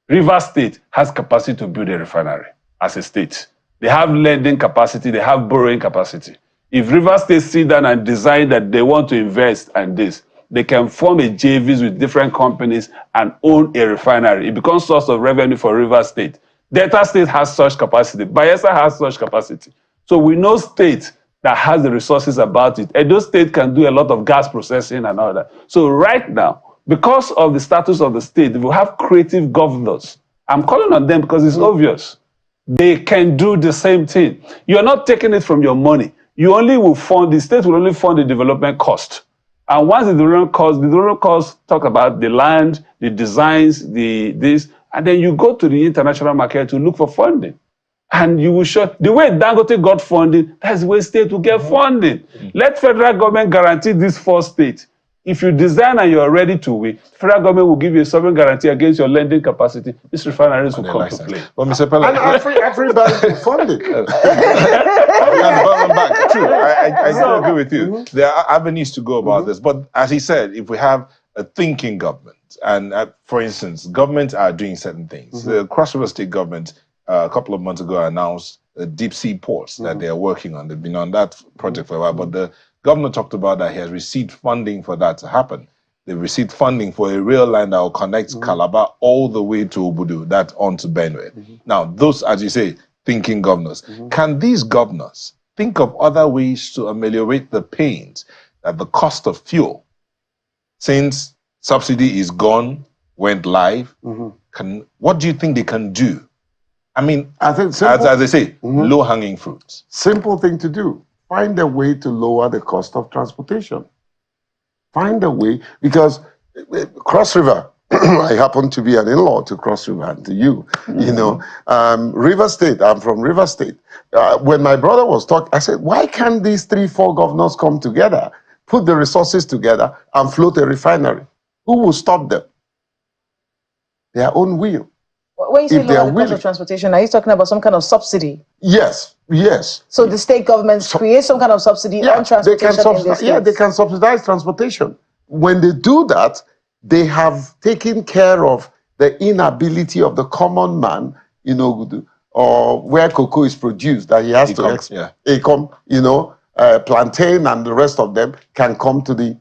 Rivers State has capacity to build a refinery as a state. They have lending capacity, they have borrowing capacity. If Rivers State sit down and decide that they want to invest in this, they can form a JVs with different companies and own a refinery. It becomes source of revenue for Rivers State. Delta State has such capacity. Bayelsa has such capacity. So we know states that has the resources about it. Edo State can do a lot of gas processing and all that. So right now, because of the status of the state, we have creative governors. I'm calling on them because it's obvious. They can do the same thing. You're not taking it from your money. You only will fund, the state will only fund the development cost. And once the development cost talk about the land, the designs, this, and then you go to the international market to look for funding. And you will show, the way Dangote got funding, that's the way state will get funding. Let federal government guarantee these 4 states. If you design and you're ready to win, federal government will give you a sovereign guarantee against your lending capacity. These refineries will come to play. Well, Mr. Pella, and everybody will fund it. True, I still agree with you. There are avenues to go about this. But as he said, if we have a thinking government, and for instance, governments are doing certain things. The Cross River State government, a couple of months ago, announced deep sea ports that they are working on. They've been on that project for a while, but the governor talked about that he has received funding for that to happen. They've received funding for a rail line that will connect Calabar all the way to Obudu, that onto Benue. Now, those, as you say, thinking governors. Can these governors think of other ways to ameliorate the pains that the cost of fuel, since subsidy is gone, went live, what do you think they can do? I mean, I think as they say, low-hanging fruits. Simple thing to do. Find a way to lower the cost of transportation. Find a way, because Cross River, I happen to be an in-law to Cross River and to you, you know. River State, I'm from River State. When my brother was talking, I said, why can't these 3-4 governors come together, put the resources together and float a refinery? Who will stop them? Their own will. When you say lower the cost of transportation, are you talking about some kind of subsidy? Yes, yes. So the state governments create some kind of subsidy on transportation Yeah, they can subsidize transportation. When they do that, they have taken care of the inability of the common man, you know, or where cocoa is produced, that he has to you know, plantain and the rest of them can come to the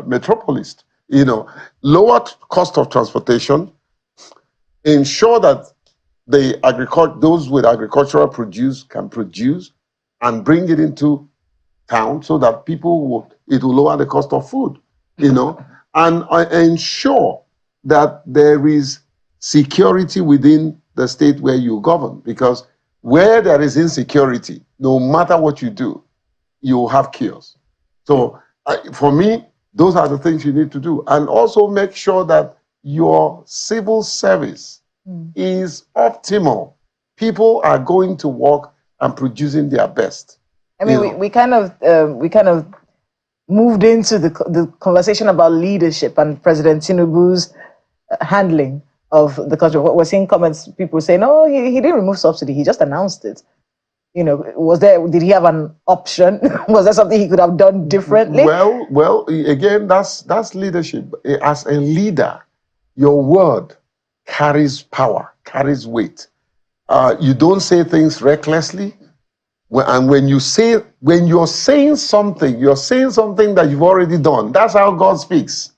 metropolis. You know, lower cost of transportation, ensure that those with agricultural produce can produce and bring it into town so that it will lower the cost of food, you know, and ensure that there is security within the state where you govern, because where there is insecurity, no matter what you do, you will have chaos. So for me, those are the things you need to do. And also make sure that your civil service is optimal. People are going to work and producing their best. I mean, we kind of moved into the conversation about leadership and President Tinubu's handling of the country. We're seeing comments, people saying, "Oh, he didn't remove subsidy; he just announced it." You know, did he have an option? Was there something he could have done differently? Well, again, that's leadership. As a leader, your word carries power, carries weight. You don't say things recklessly. And when you're saying something that you've already done. That's how God speaks.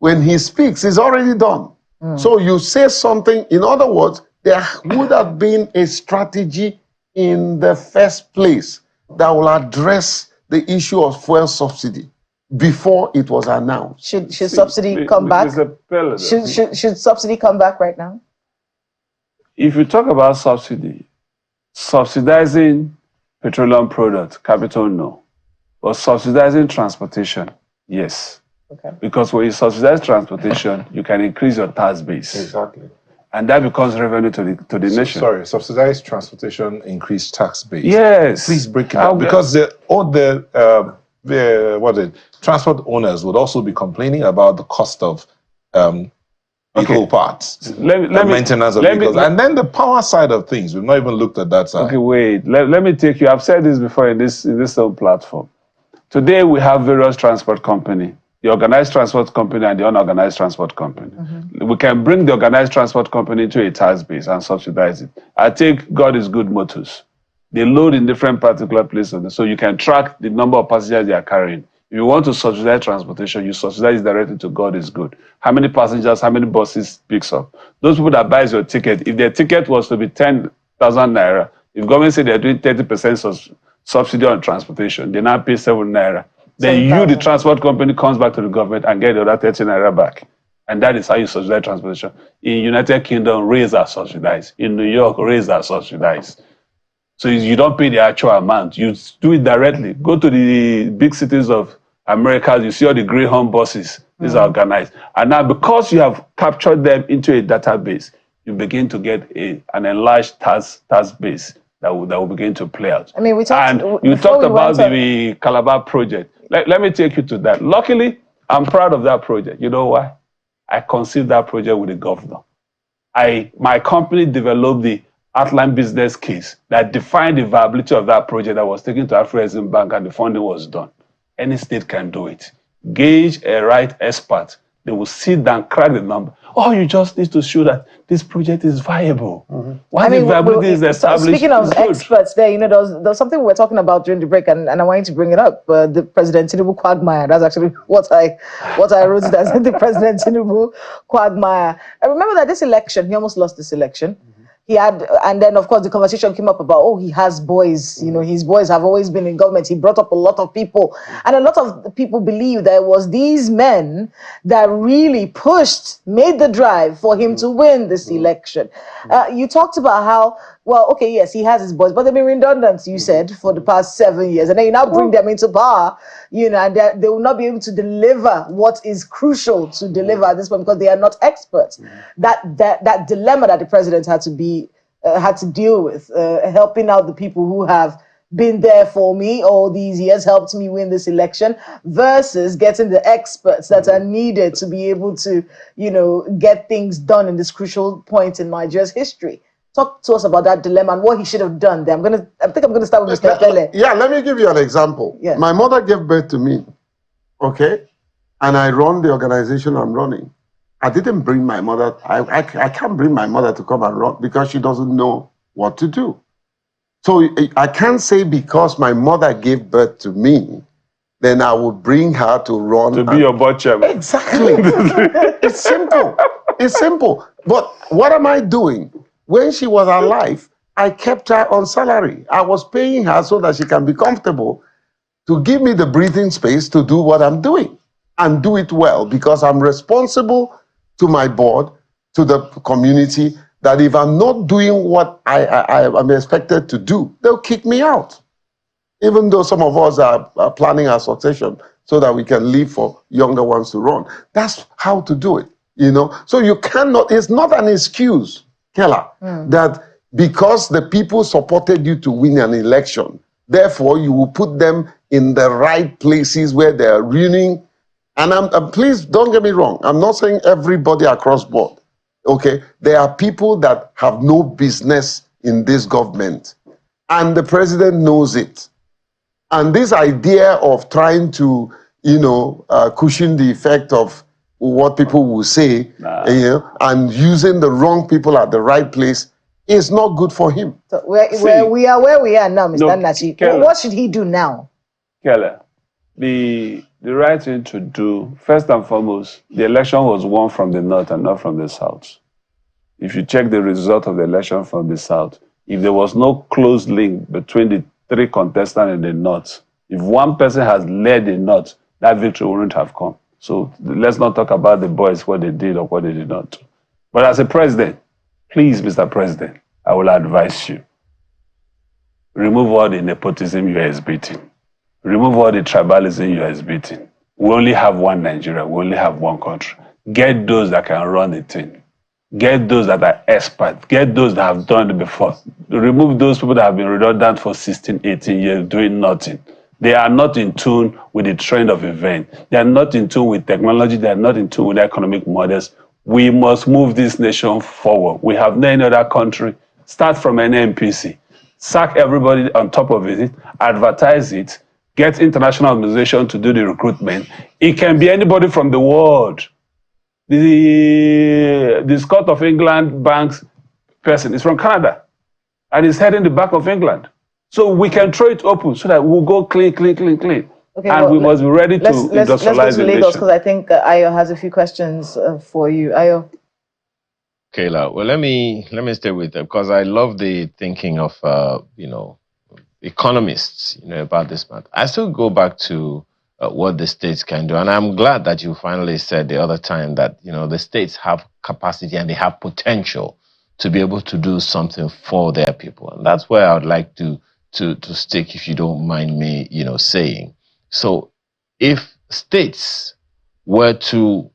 When he speaks, it's already done. So you say something, in other words, there would have been a strategy in the first place that will address the issue of fuel subsidy before it was announced. Should subsidy come back? Should subsidy come back right now? If you talk about subsidizing petroleum products, capital no. But subsidizing transportation, yes. Okay. Because when you subsidize transportation, you can increase your tax base. Exactly. And that becomes revenue to the nation. Sorry, subsidized transportation, increased tax base. Yes. Please break it down. Because the transport owners would also be complaining about the cost of vehicle parts, maintenance of vehicles, and then the power side of things. We've not even looked at that side. Okay, wait. Let me take you. I've said this before in this platform. Today we have various transport companies, the organized transport company and the unorganized transport company. We can bring the organized transport company to a tax base and subsidize it. I take God is Good Motors. They load in different particular places, so you can track the number of passengers they are carrying. If you want to subsidize transportation, you subsidize directly to God is Good. How many passengers, how many buses picks up? Those people that buys your ticket, if their ticket was to be 10,000 naira, if government say they're doing 30% subsidy on transportation, they now pay 7 naira. Then you, the transport company, comes back to the government and get the other 30 naira back. And that is how you subsidize transportation. In United Kingdom, rates are subsidized. In New York, rates are subsidized. So you don't pay the actual amount. You do it directly. Go to the big cities of America, you see all the Greyhound buses. These are organized. And now because you have captured them into a database, you begin to get an enlarged tax base that will begin to play out. I mean, you talked about the Calabar project. Let me take you to that. Luckily, I'm proud of that project. You know why? I conceived that project with the governor. My company developed the outline business case that defined the viability of that project that was taken to Afrexim Bank and the funding was done. Any state can do it. Gauge a right expert. They will sit down, crack the number. Oh, you just need to show that this project is viable. Once the viability is established, speaking of experts there, there was something we were talking about during the break, and I wanted to bring it up. The President Tinubu quagmire. That's actually what I wrote it as, the President Tinubu quagmire. I remember that this election, he almost lost this election. he had, and then of course the conversation came up about, oh, he has boys, you know, his boys have always been in government. He brought up a lot of people, and a lot of the people believe that it was these men that really made the drive for him to win this election. You talked about how, well, okay, yes, he has his boys, but they've been redundant, you said, for the past 7 years, and then you now bring them into power, you know, and they will not be able to deliver what is crucial to deliver at this point because they are not experts. That dilemma that the president had to deal with, helping out the people who have been there for me all these years, helped me win this election, versus getting the experts that are needed to be able to, you know, get things done in this crucial point in Nigeria's history. Talk to us about that dilemma and what he should have done there. I think I'm gonna start with Mr. Pele. Yeah, let me give you an example. Yeah. My mother gave birth to me, okay? And I run the organization I'm running. I didn't bring my mother. I can't bring my mother to come and run because she doesn't know what to do. So I can't say because my mother gave birth to me, then I would bring her to run. To be your butcher. Exactly. It's simple. It's simple. But what am I doing? When she was alive, I kept her on salary. I was paying her so that she can be comfortable to give me the breathing space to do what I'm doing and do it well, because I'm responsible to my board, to the community, that if I'm not doing what I'm expected to do, they'll kick me out. Even though some of us are planning our succession so that we can leave for younger ones to run. That's how to do it, you know? So you cannot, it's not an excuse, Kela, that because the people supported you to win an election, therefore you will put them in the right places where they're ruining. And please don't get me wrong, I'm not saying everybody across board, okay? There are people that have no business in this government, and the president knows it. And this idea of trying to, you know, cushion the effect of what people will say, you know, and using the wrong people at the right place is not good for him. So where we are now, Mr. Nachi. What should he do now? Keller, the right thing to do, first and foremost, the election was won from the north and not from the south. If you check the result of the election from the south, if there was no close link between the three contestants in the north, if one person has led the north, that victory wouldn't have come. So let's not talk about the boys, what they did or what they did not do. But as a president, please, Mr. President, I will advise you, remove all the nepotism you are exhibiting. Remove all the tribalism you are exhibiting. We only have one Nigeria. We only have one country. Get those that can run the thing. Get those that are experts. Get those that have done it before. Remove those people that have been redundant for 16, 18 years doing nothing. They are not in tune with the trend of events. They are not in tune with technology. They are not in tune with economic models. We must move this nation forward. We have no any other country. Start from an NPC. Sack everybody on top of it. Advertise it. Get international organization to do the recruitment. It can be anybody from the world. The Scott of England Bank's person is from Canada and is heading the Bank of England. So we can throw it open so that we'll go clean. Okay, and we must be ready to industrialize the nation. Because I think Ayo has a few questions for you. Ayo. Kayla, well, let me stay with them because I love the thinking of economists, about this matter. I still go back to what the states can do, and I'm glad that you finally said the other time that the states have capacity and they have potential to be able to do something for their people, and that's where I would like to stick, if you don't mind me, saying. So, if states were to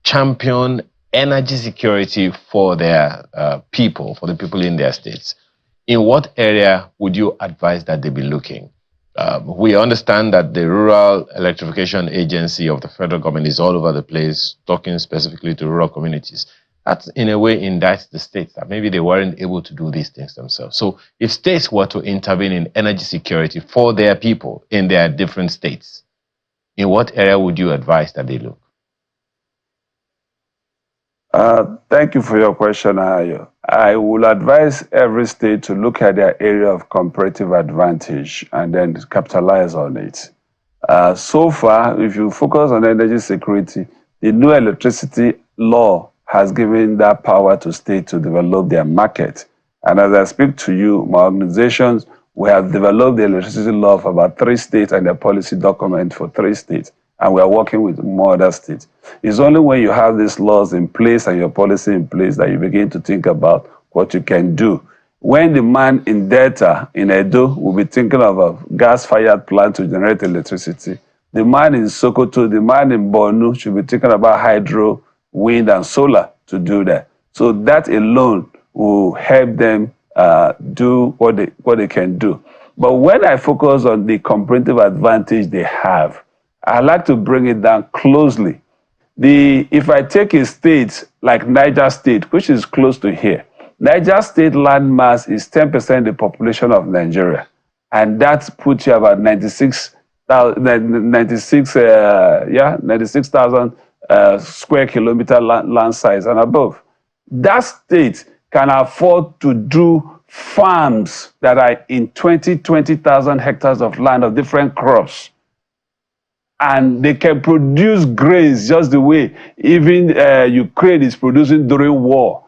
champion energy security for their people, for the people in their states, in what area would you advise that they be looking? We understand that the Rural Electrification Agency of the federal government is all over the place, talking specifically to rural communities. That, in a way, indicts the states that maybe they weren't able to do these things themselves. So if states were to intervene in energy security for their people in their different states, in what area would you advise that they look? Thank you for your question, Ayo. I will advise every state to look at their area of comparative advantage and then capitalize on it. So far, if you focus on energy security, the new electricity law has given that power to states to develop their market. And as I speak to you, my organizations, we have developed the electricity law for about 3 states and a policy document for 3 states. And we are working with more other states. It's only when you have these laws in place and your policy in place that you begin to think about what you can do. When the man in Delta, in Edo, will be thinking of a gas-fired plant to generate electricity, the man in Sokoto, the man in Borno should be thinking about hydro, wind, and solar to do that. So that alone will help them do what they can do. But when I focus on the comparative advantage they have, I like to bring it down closely. If I take a state like Niger State, which is close to here, Niger State land mass is 10% the population of Nigeria. And that puts you about 96,000 square kilometer land size and above. That state can afford to do farms that are in 20,000 hectares of land of different crops. And they can produce grains just the way even Ukraine is producing during war.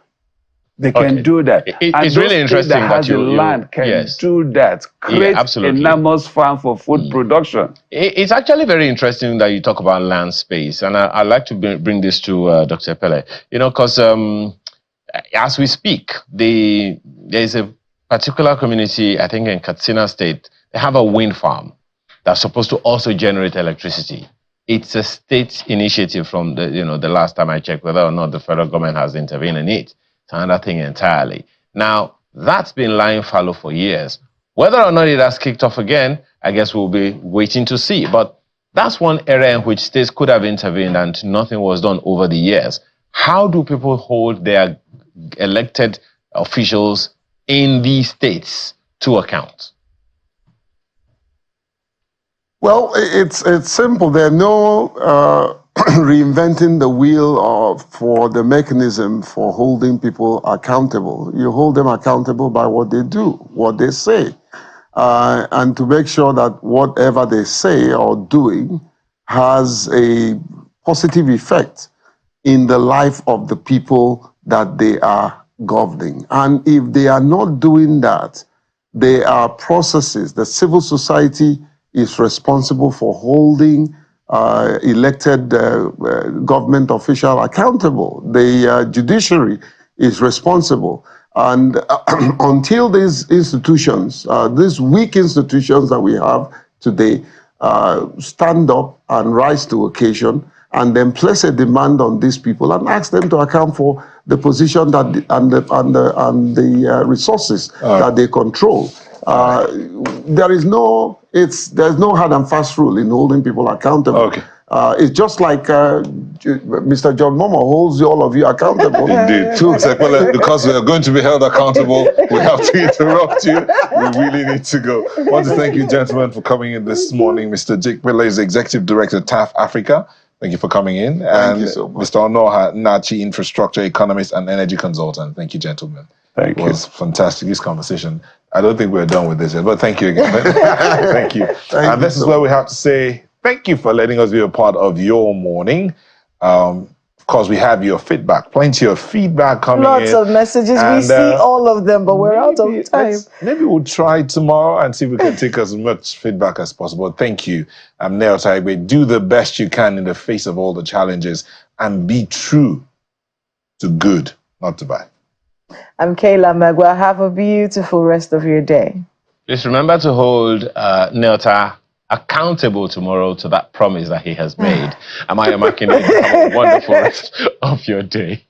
They can do that. It's really interesting that has the land can do that. Create enormous farm for food production. It's actually very interesting that you talk about land space, and I'd like to bring this to Dr. Pele. You know, because as we speak, there's a particular community, I think in Katsina State, they have a wind farm that's supposed to also generate electricity. It's a state initiative from the last time I checked, whether or not the federal government has intervened in it. It's another thing entirely. Now, that's been lying fallow for years. Whether or not it has kicked off again, I guess we'll be waiting to see. But that's one area in which states could have intervened and nothing was done over the years. How do people hold their elected officials in these states to account? Well, it's simple. There are no reinventing the wheel for the mechanism for holding people accountable. You hold them accountable by what they do, what they say, and to make sure that whatever they say or doing has a positive effect in the life of the people that they are governing. And if they are not doing that, there are processes. The civil society is responsible for holding elected government official accountable. The judiciary is responsible. And until these institutions, these weak institutions that we have today, stand up and rise to occasion, and then place a demand on these people and ask them to account for the position that and the resources that they control. There's no hard and fast rule in holding people accountable. Okay. It's just like Mr. John Momo holds all of you accountable. Indeed. Because we are going to be held accountable, we have to interrupt you. We really need to go. I want to thank you, gentlemen, for coming in this morning. Mr. Jake Pele is Executive Director, TAF Africa. Thank you for coming in. Thank you so much. Mr. Onoha Nachi, Infrastructure Economist and Energy Consultant. Thank you, gentlemen. Thank you. It was fantastic, this conversation. I don't think we're done with this yet, but thank you again. Thank you. And this is where we have to say thank you for letting us be a part of your morning. Of course, we have your feedback, plenty of feedback coming in. Lots of messages. We see all of them, but we're out of time. Maybe we'll try tomorrow and see if we can take as much feedback as possible. Thank you. I'm Neo Taigbe. Do the best you can in the face of all the challenges and be true to good, not to bad. I'm Kayla Magwa. Have a beautiful rest of your day. Please remember to hold Nelta accountable tomorrow to that promise that he has made. Am I marking it? Have a wonderful rest of your day.